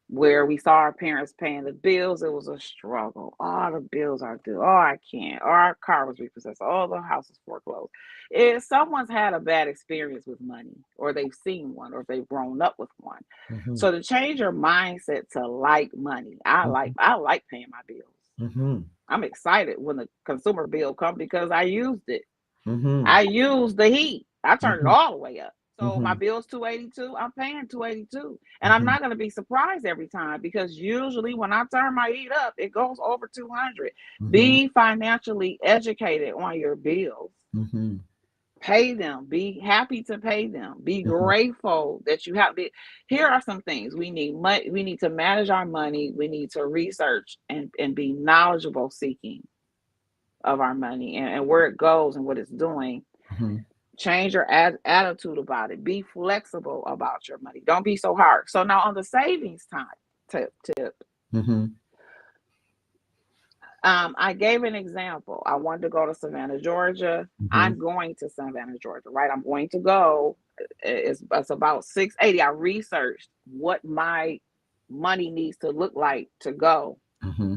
where we saw our parents paying the bills. It was a struggle. Oh, the bills are due. Oh, I can't. Or our car was repossessed. Oh, the house is foreclosed. If someone's had a bad experience with money, or they've seen one, or they've grown up with one. Mm-hmm. So to change your mindset to like money, I like paying my bills. Mm-hmm. I'm excited when the consumer bill comes because I used it. Mm-hmm. I use the heat. I turn it Mm-hmm. all the way up. So my Mm-hmm. bill's 282. I'm paying 282. And I'm Mm-hmm. not going to be surprised every time, because usually when I turn my heat up, it goes over 200. Mm-hmm. Be financially educated on your bills. Mm-hmm. Pay them. Be happy to pay them. Be grateful that you have. Here are some things we need. We need to manage our money. We need to research and be knowledgeable seeking of our money, and where it goes and what it's doing. Mm-hmm. Change your attitude about it. Be flexible about your money. Don't be so hard. So now on the savings time tip, Mm-hmm. I gave an example. I wanted to go to Savannah, Georgia. Mm-hmm. I'm going to Savannah, Georgia, right? I'm going to go. It's about 680. I researched what my money needs to look like to go. Mm-hmm.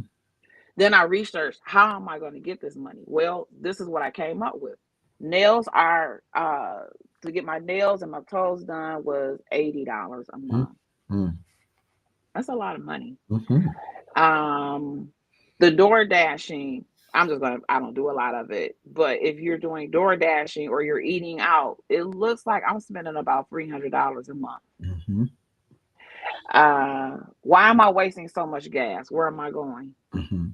Then I researched, how am I going to get this money? Well, this is what I came up with. Nails are to get my nails and my toes done was $80 a month. Mm-hmm. That's a lot of money. Mm-hmm. The door dashing, I don't do a lot of it, but if you're doing door dashing or you're eating out, it looks like I'm spending about $300 a month. Mm-hmm. Why am I wasting so much gas? Where am I going? Mm-hmm.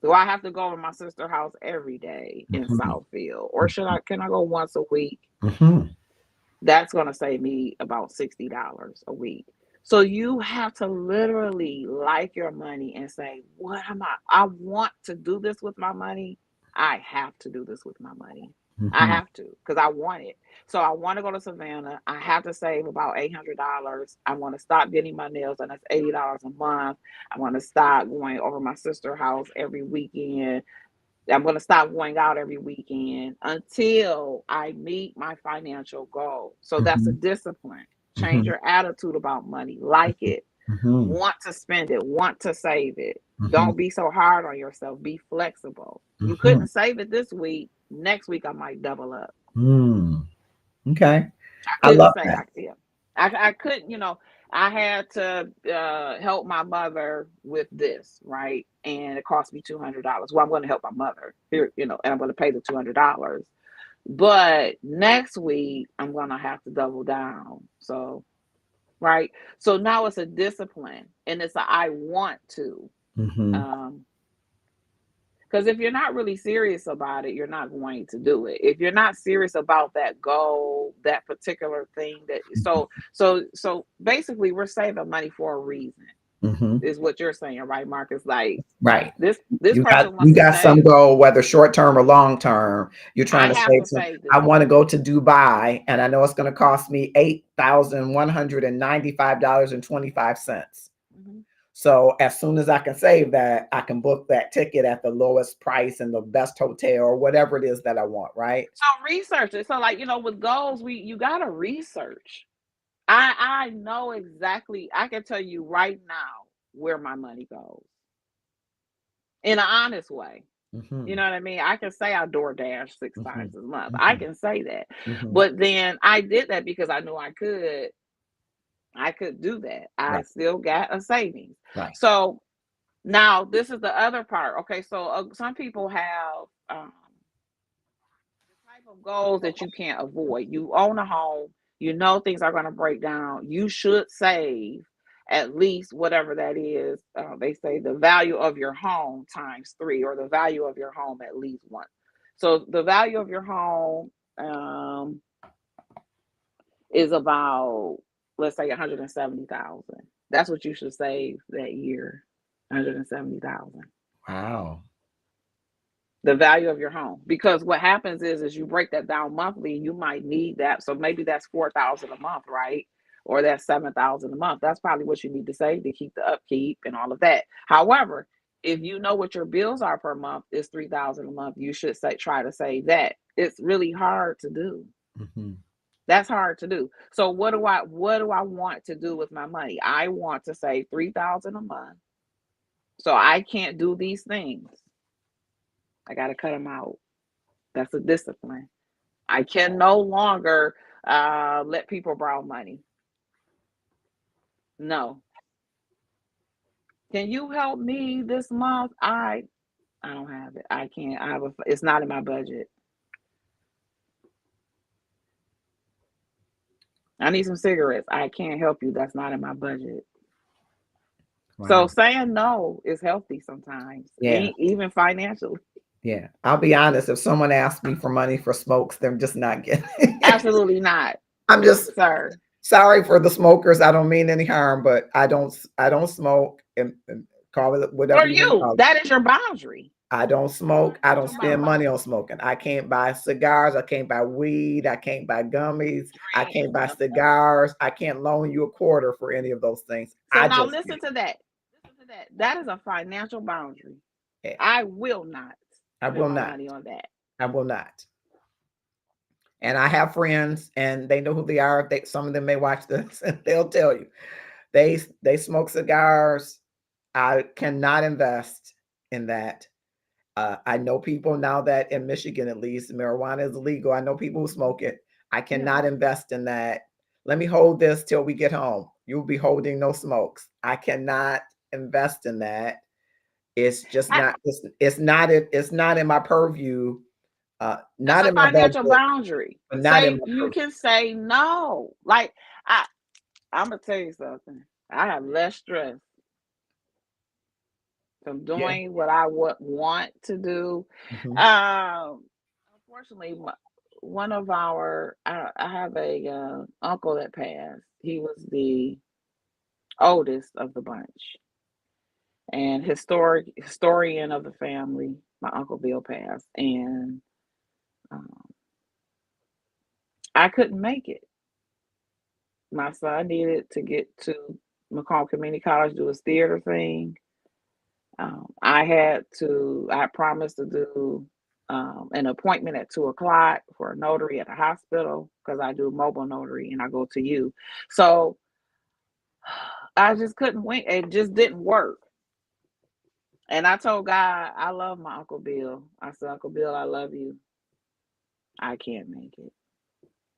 Do I have to go to my sister's house every day in Southfield, or can I go once a week? Mm-hmm. That's going to save me about $60 a week. So you have to literally like your money and say, what am I want to do this with my money. I have to do this with my money. I Mm-hmm. have to, because I want it. So I want to go to Savannah. I have to save about $800. I want to stop getting my nails, and that's $80 a month. I want to stop going over my sister's house every weekend. I'm going to stop going out every weekend until I meet my financial goal. So that's a discipline. Change your attitude about money. Like it. Mm-hmm. Want to spend it. Want to save it. Mm-hmm. Don't be so hard on yourself. Be flexible. You couldn't save it this week. Next week I might double up. Mm. Okay. I I couldn't love say that. I couldn't, I had to help my mother with this, right? And it cost me $200. Well, I'm going to help my mother here, and I'm going to pay the $200. But next week I'm going to have to double down. So, right. So now it's a discipline, and it's I want to. Mm-hmm. Because if you're not really serious about it, you're not going to do it. If you're not serious about that goal, that particular thing, so basically we're saving money for a reason, Mm-hmm. is what you're saying, right, Marcus? Like Right. this You person wants you to got some save. goal, whether short term or long term. You're trying I to have save to some. save I this want to money. go to Dubai, and I know it's going to cost me $8,195.25. Mm-hmm. So as soon as I can save that, I can book that ticket at the lowest price in the best hotel or whatever it is that I want. Right. So research it. So like, with goals, you gotta research. I know exactly. I can tell you right now where my money goes in an honest way. Mm-hmm. You know what I mean? I can say I DoorDash 6 Mm-hmm. times a month. I Mm-hmm. can say that. Mm-hmm. But then I did that because I knew I could. I could do that. I Right. still got a savings. Right. So now this is the other part. Okay, so some people have the type of goals that you can't avoid. You own a home. You know things are going to break down. You should save at least whatever that is. They say the value of your home times 3, or the value of your home at least 1. So the value of your home is about, let's say, 170,000. That's what you should save that year. 170,000. Wow. The value of your home, because what happens is you break that down monthly, you might need that. So maybe that's 4,000 a month, right? Or that's 7,000 a month. That's probably what you need to save to keep the upkeep and all of that. However, if you know what your bills are per month is 3,000 a month, you should try to save that. It's really hard to do. Mm-hmm. That's hard to do. So what do I want to do with my money? I want to save 3,000 a month. So I can't do these things. I got to cut them out. That's a discipline. I can no longer let people borrow money. No. Can you help me this month? I don't have it. I can't. It's not in my budget. I need some cigarettes. I can't help you. That's not in my budget. Wow. So saying no is healthy sometimes, Yeah. even financially. Yeah. I'll be honest. If someone asks me for money for smokes, they're just not getting it. Absolutely not. I'm just Sir. sorry for the smokers. I don't mean any harm, but I don't smoke, and call it whatever For you want to you, call it. that is your boundary. I don't smoke. I don't spend money on smoking. I can't buy cigars. I can't buy weed. I can't buy gummies. I can't buy cigars. I can't loan you a quarter for any of those things. So I now just listen can't. to that. That is a financial boundary. Yeah. I will not I spend will my not. money on that. I will not. And I have friends, and they know who they are. Some of them may watch this, and they'll tell you they smoke cigars. I cannot invest in that. I know people now that in Michigan, at least, marijuana is illegal. I know people who smoke it. I cannot invest in that. Let me hold this till we get home. You'll be holding no smokes. I cannot invest in that. It's just not. It's not in my purview. Not That's a in my financial budget, boundary. but not in Say my you purview. can say no. Like I'm gonna tell you something. I have less stress from Yeah. doing what I would want to do. Mhm. Unfortunately, one of our I have a uncle that passed. He was the oldest of the bunch, and historian of the family. My uncle Bill passed, and um, I couldn't make it. My son needed to get to Macomb Community College, do his theater thing. I promised to do an appointment at 2:00 for a notary at the hospital, because I do mobile notary and I go to you. So I just couldn't wait. It just didn't work. And I told God, I love my Uncle Bill. I said, Uncle Bill, I love you. I can't make it.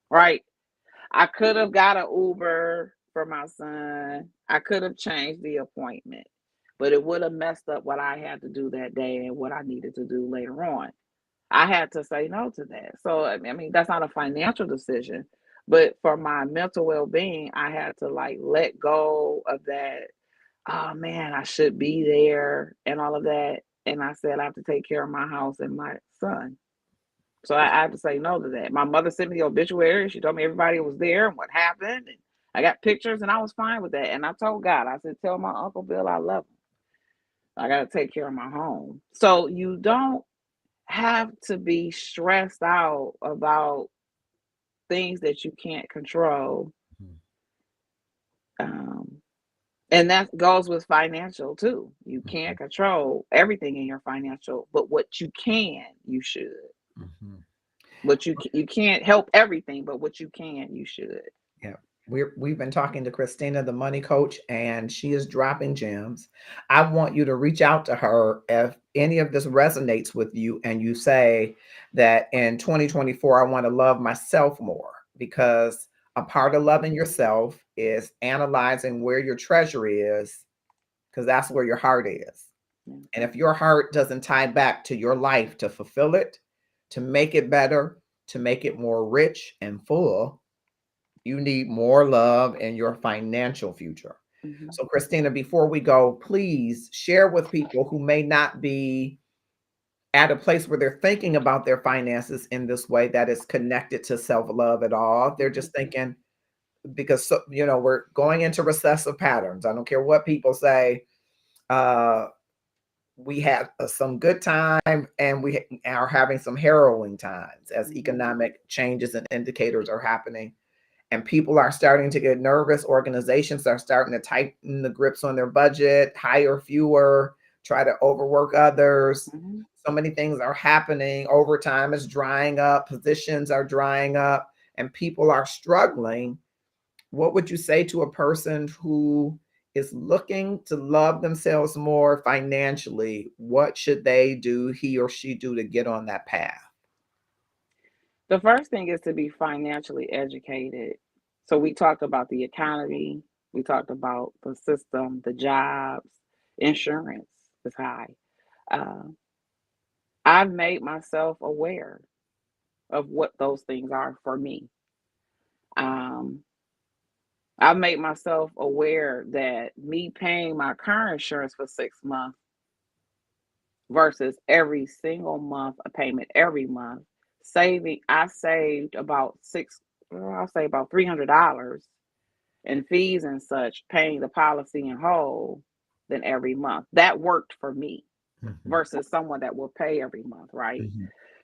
Right. I could have got an Uber for my son. I could have changed the appointment, but it would have messed up what I had to do that day and what I needed to do later on. I had to say no to that. So, I mean, that's not a financial decision, but for my mental well-being, I had to like let go of that. Oh man, I should be there and all of that. And I said, I have to take care of my house and my son. So I had to say no to that. My mother sent me the obituary. She told me everybody was there and what happened. And I got pictures and I was fine with that. And I told God, I said, tell my Uncle Bill I love him. I got to take care of my home. So you don't have to be stressed out about things that you can't control. And that goes with financial too. You can't control everything in your financial, but what you can, you should. Mhm. But you can't help everything, but what you can, you should. Yeah. We've been talking to Christina, the money coach, and she is dropping gems. I want you to reach out to her if any of this resonates with you and you say that in 2024, I want to love myself more, because a part of loving yourself is analyzing where your treasure is, because that's where your heart is. And if your heart doesn't tie back to your life to fulfill it, to make it better, to make it more rich and full, You need more love in your financial future. Mm-hmm. So, Christina, before we go, please share with people who may not be at a place where they're thinking about their finances in this way that is connected to self-love at all. They're just thinking, because we're going into recessive patterns. I don't care what people say. We had some good time, and we are having some harrowing times as economic changes and indicators are happening, and people are starting to get nervous. Organizations are starting to tighten the grips on their budget, hire fewer, try to overwork others. So many things are happening. Overtime is drying up, positions are drying up, and people are struggling. What would you say to a person who is looking to love themselves more financially? What should they do, he or she do, to get on that path? The first thing is to be financially educated. So we talked about the economy, we talked about the system, the jobs, insurance is high. Uh, I've made myself aware of what those things are for me. Um, I've made myself aware that me paying my car insurance for 6 months versus every single month a payment every month, I saved about I'll say about $300 in fees and such, paying the policy in whole than every month. That worked for me versus someone that will pay every month, right?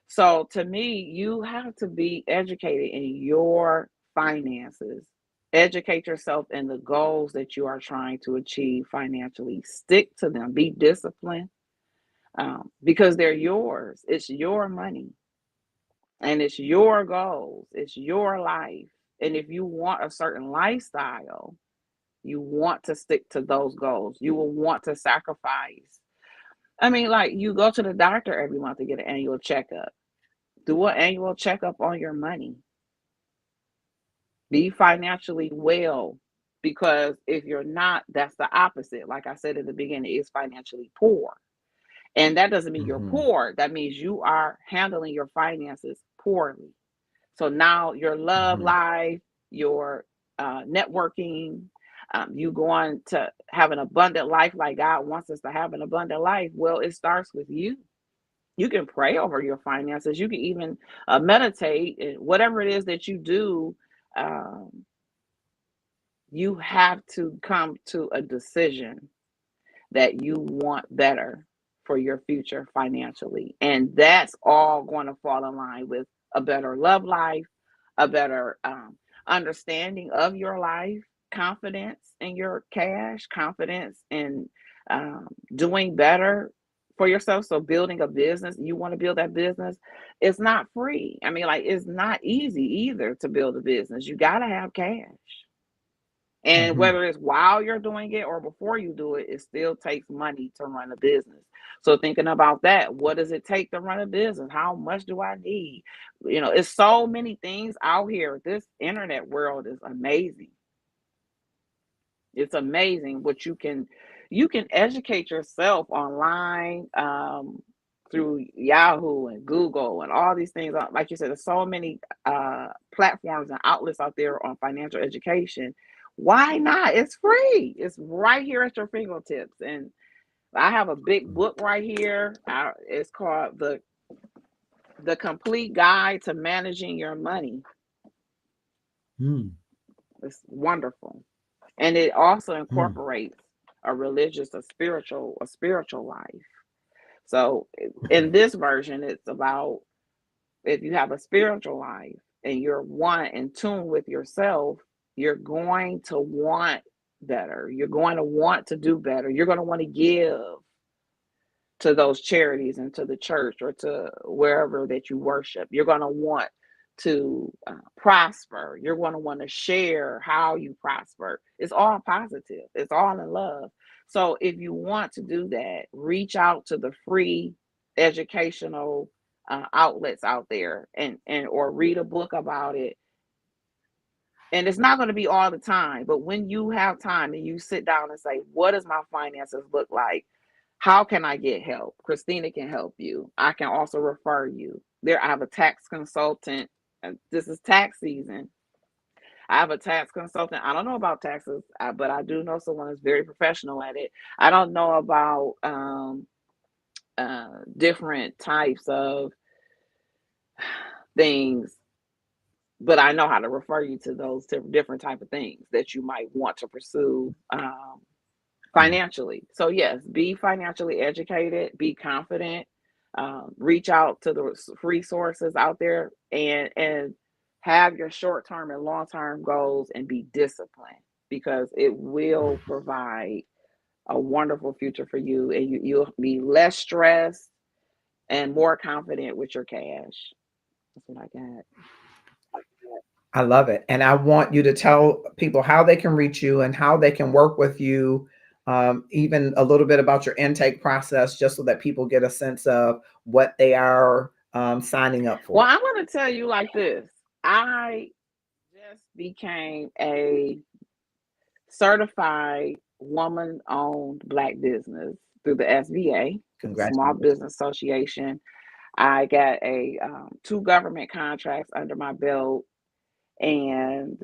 So to me, you have to be educated in your finances. Educate yourself in the goals that you are trying to achieve financially. Stick to them. Be disciplined, because they're yours. It's your money and it's your goals. It's your life. And if you want a certain lifestyle, you want to stick to those goals. You will want to sacrifice. I mean, like, you go to the doctor every month to get an annual checkup. Do an annual checkup on your money. Be financially well, because if you're not, that's the opposite. Like I said in the beginning, it's financially poor. And that doesn't mean you're poor. That means you are handling your finances poorly. So now your love life, your networking, you going to have an abundant life like God wants us to have an abundant life. Well, it starts with you. You can pray over your finances. You can even meditate, and whatever it is that you do. Um, you have to come to a decision that you want better for your future financially. And that's all going to fall in line with a better love life, a better understanding of your life, confidence in your cash, confidence in doing better for yourself. So building a business, you want to build that business, it's not free. I mean, like, it's not easy either to build a business. You got to have cash. And whether it's while you're doing it or before you do it, it still takes money to run a business. So thinking about that, what does it take to run a business? How much do I need? It's so many things out here. This internet world is amazing. It's amazing what you can educate yourself online, through Yahoo and Google and all these things. Like you said, there's so many platforms and outlets out there on financial education. Why not? It's free. It's right here at your fingertips. And I have a big book right here. It's called the Complete Guide to Managing Your Money. It's wonderful. And it also incorporates a spiritual life. So in this version, it's about, if you have a spiritual life and you're in tune with yourself, you're going to want better. You're going to want to do better. You're going to want to give to those charities and to the church or to wherever that you worship. You're going to want to prosper. You're going to want to share how you prosper. It's all positive. It's all in love. So if you want to do that, reach out to the free educational outlets out there, and or read a book about it. And it's not going to be all the time, but when you have time and you sit down and say, what does my finances look like? How can I get help? Christina can help you. I can also refer you. I have a tax consultant, and this is tax season. I have a tax consultant. I don't know about taxes, but I do know someone that's very professional at it. I don't know about different types of things, but I know how to refer you to those different type of things that you might want to pursue financially. So yes, be financially educated, be confident, reach out to the resources out there, and have your short-term and long-term goals, and be disciplined, because it will provide a wonderful future for you, and you'll be less stressed and more confident with your cash. That's what I got. I love it. And I want you to tell people how they can reach you and how they can work with you, even a little bit about your intake process, just so that people get a sense of what they are signing up Well, for. I'm going to tell you like this. I just became a certified woman-owned Black business through the SBA, Small Congratulations. Business Association. I got a 2 government contracts under my belt, and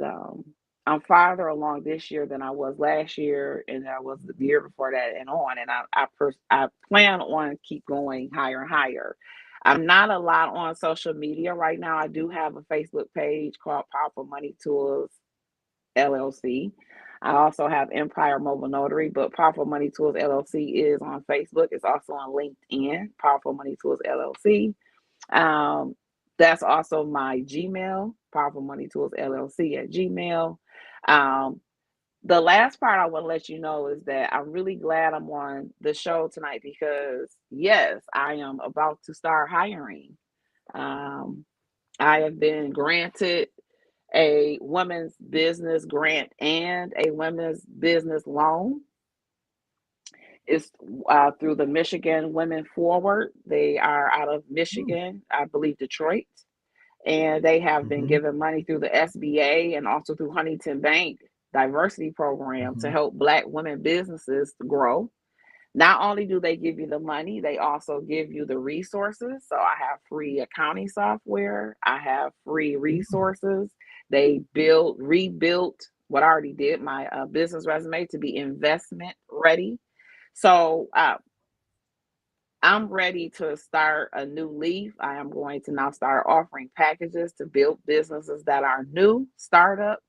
I'm farther along this year than I was last year, and I was the year before that, and on. And I plan on keep going higher and higher. I'm not a lot on social media right now. I do have a Facebook page called Powerful Money Tools LLC. I also have Empire Mobile Notary, but Powerful Money Tools LLC is on Facebook. It's also on LinkedIn, Powerful Money Tools LLC. That's also my Gmail, Powerful Money Tools LLC at Gmail. The last part I want to let you know is that I'm really glad I'm on the show tonight, because yes, I am about to start hiring. I have been granted a women's business grant and a women's business loan. It's through the Michigan Women Forward. They are out of Michigan, I believe Detroit, and they have been given money through the SBA and also through Huntington Bank Diversity Program to help Black women businesses grow. Not only do they give you the money, they also give you the resources. So I have free accounting software. I have free resources. They rebuilt what I already did, my business resume, to be investment ready. So I'm ready to start a new leaf. I am going to now start offering packages to build businesses that are new, startup,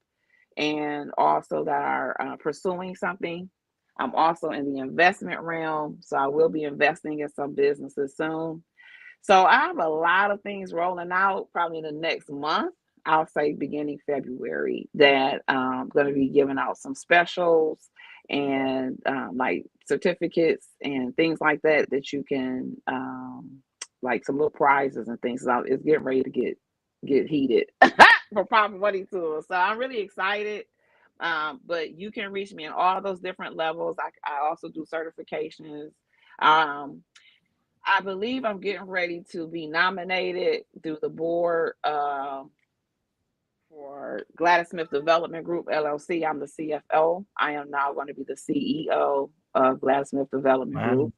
and also that are pursuing something. I'm also in the investment realm, so I will be investing in some businesses soon. So I have a lot of things rolling out probably in the next month. I'll say beginning February, that I'm going to be giving out some specials and like certificates and things like that, that you can like some little prizes and things. So it's getting ready to get heated for Powerful Money Tools. So I'm really excited. But you can reach me in all those different levels. I also do certifications. I believe I'm getting ready to be nominated through the board for Gladys Smith Development Group LLC. I'm the CFO. I am now going to be the CEO of Gladys Smith Development Group.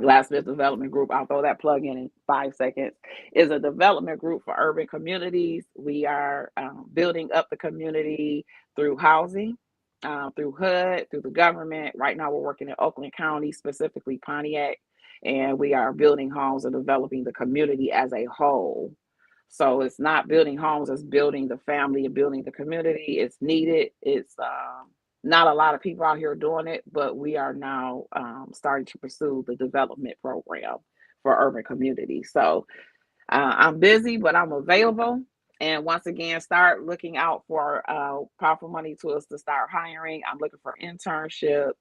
Gladys Smith Development Group, I'll throw that plug in 5 seconds, is a development group for urban communities. We are building up the community through housing, through HUD, through the government. Right now, we're working in Oakland County, specifically Pontiac, and we are building homes and developing the community as a whole. So it's not building homes, it's building the family and building the community. It's needed. It's not a lot of people out here doing it, but we are now starting to pursue the development program for urban communities. So I'm busy, but I'm available. And once again, start looking out for Powerful Money Tools to start hiring. I'm looking for internship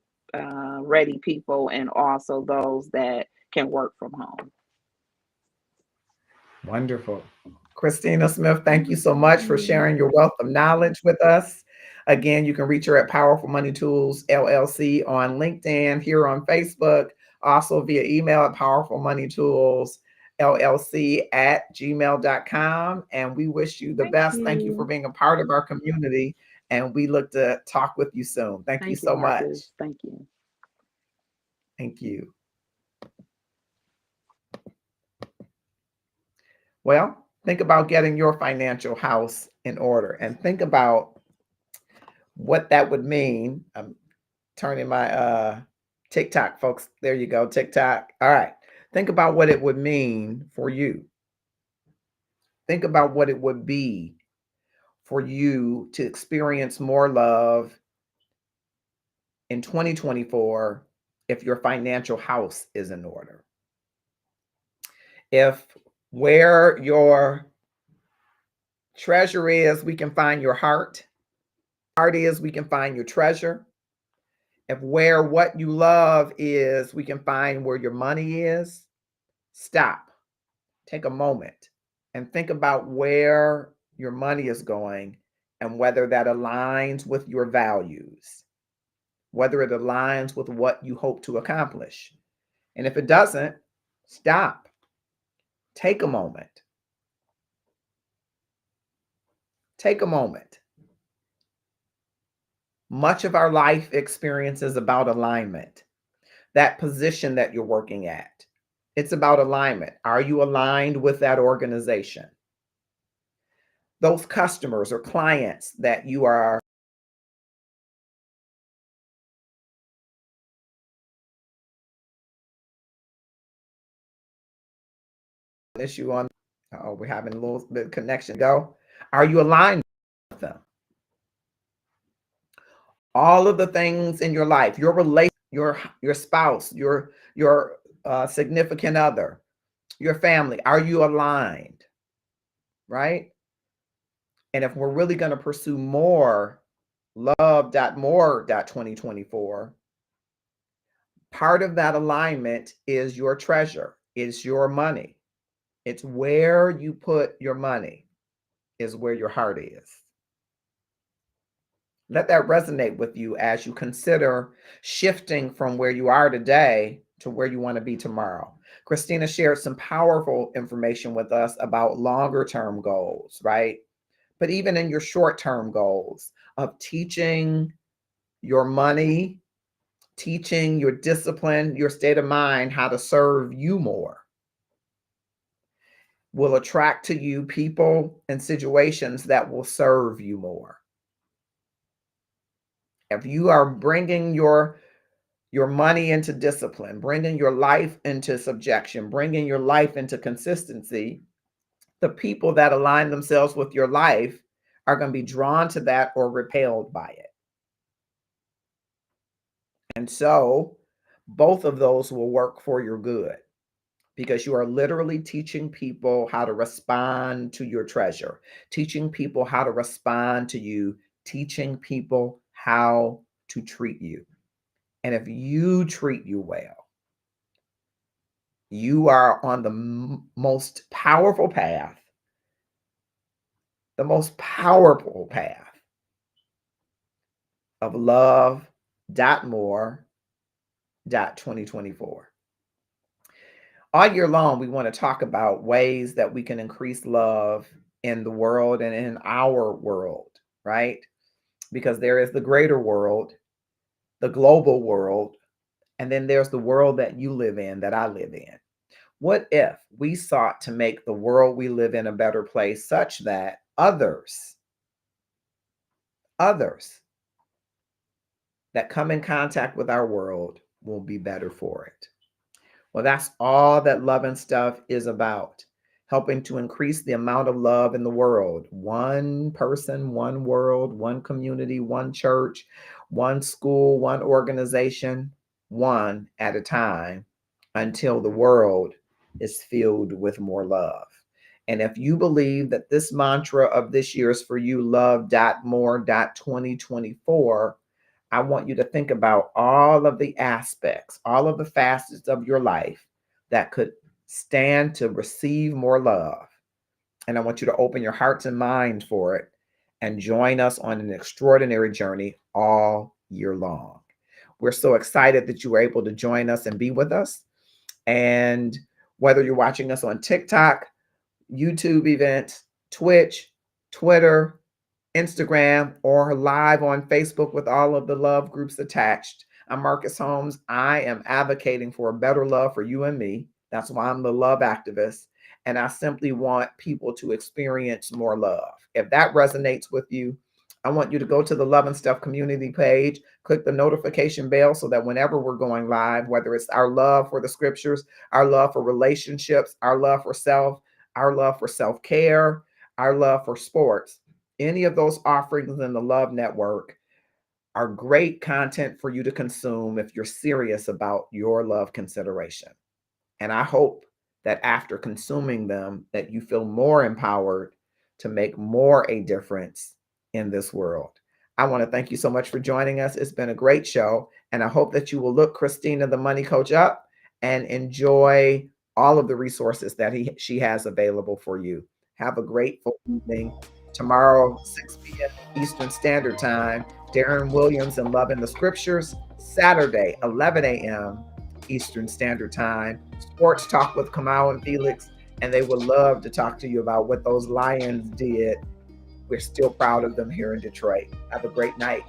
ready people, and also those that can work from home. Wonderful. Christina Smith, thank you so much for sharing your wealth of knowledge with us. Again, you can reach her at Powerful Money Tools LLC on LinkedIn, here on Facebook, also via email at powerfulmoneytoolsllc@gmail.com. And we wish you the best. Thank you for being a part of our community. And we look to talk with you soon. Thank you so much. Marcus. Thank you. Thank you. Well, think about getting your financial house in order. And think about what that would mean. I'm turning my TikTok, folks. There you go, TikTok. All right. Think about what it would mean for you. Think about what it would be for you to experience more love in 2024 if your financial house is in order. If where your treasure is, we can find your heart. Heart is, we can find your treasure. If where what you love is, we can find where your money is. Stop. Take a moment and think about where your money is going and whether that aligns with your values, whether it aligns with what you hope to accomplish. And if it doesn't, stop. Take a moment. Take a moment. Much of our life experience is about alignment. That position that you're working at, it's about alignment. Are you aligned with that organization? Those customers or clients that you are issue on, oh, we're having a little bit of connection. Go. Are you aligned with them? All of the things in your life, your relation, your spouse, your significant other, your family, are you aligned? Right? And if we're really going to pursue more love.more.2024, part of that alignment is your treasure, is your money. It's where you put your money is where your heart is. Let that resonate with you as you consider shifting from where you are today to where you want to be tomorrow. Christina shared some powerful information with us about longer term goals, right? But even in your short term goals of teaching your money, teaching your discipline, your state of mind, how to serve you more, will attract to you people and situations that will serve you more. If you are bringing your money into discipline, bringing your life into subjection, bringing your life into consistency, the people that align themselves with your life are going to be drawn to that or repelled by it. And so both of those will work for your good because you are literally teaching people how to respond to your treasure, teaching people how to respond to you, teaching people how to treat you. And if you treat you well, you are on the most powerful path, the most powerful path of love.more.2024. All year long, we want to talk about ways that we can increase love in the world and in our world, right? Because there is the greater world, the global world, and then there's the world that you live in, that I live in. What if we sought to make the world we live in a better place such that others that come in contact with our world will be better for it? Well, that's all that Love and Stuff is about, helping to increase the amount of love in the world. One person, one world, one community, one church, one school, one organization, one at a time, until the world is filled with more love. And if you believe that this mantra of this year is for you, love.more.2024, I want you to think about all of the aspects, all of the facets of your life that could stand to receive more love. And I want you to open your hearts and minds for it and join us on an extraordinary journey all year long. We're so excited that you were able to join us and be with us. And whether you're watching us on TikTok, YouTube events, Twitch, Twitter, Instagram, or live on Facebook with all of the love groups attached, I'm Marcus Holmes. I am advocating for a better love for you and me. That's why I'm the love activist. and I simply want people to experience more love. If that resonates with you, I want you to go to the Love and Stuff community page, click the notification bell so that whenever we're going live, whether it's our love for the scriptures, our love for relationships, our love for self, our love for self-care, our love for sports, any of those offerings in the Love Network are great content for you to consume if you're serious about your love consideration. And I hope that after consuming them, that you feel more empowered to make more a difference in this world. I want to thank you so much for joining us. It's been a great show. And I hope that you will look Christina, the Money Coach, up and enjoy all of the resources that she has available for you. Have a grateful evening. Tomorrow, 6 p.m. Eastern Standard Time, Darren Williams and Love in the Scriptures. Saturday, 11 a.m. Eastern Standard Time, Sports Talk with Kamau and Felix, and they would love to talk to you about what those Lions did. We're still proud of them here in Detroit. Have a great night.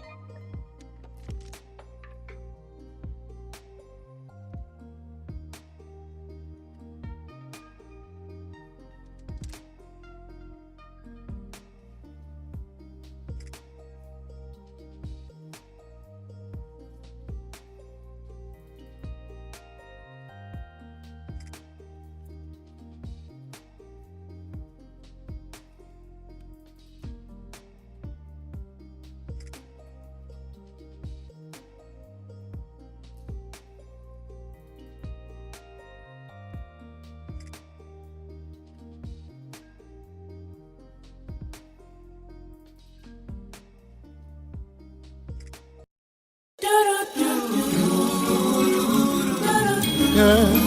Yeah.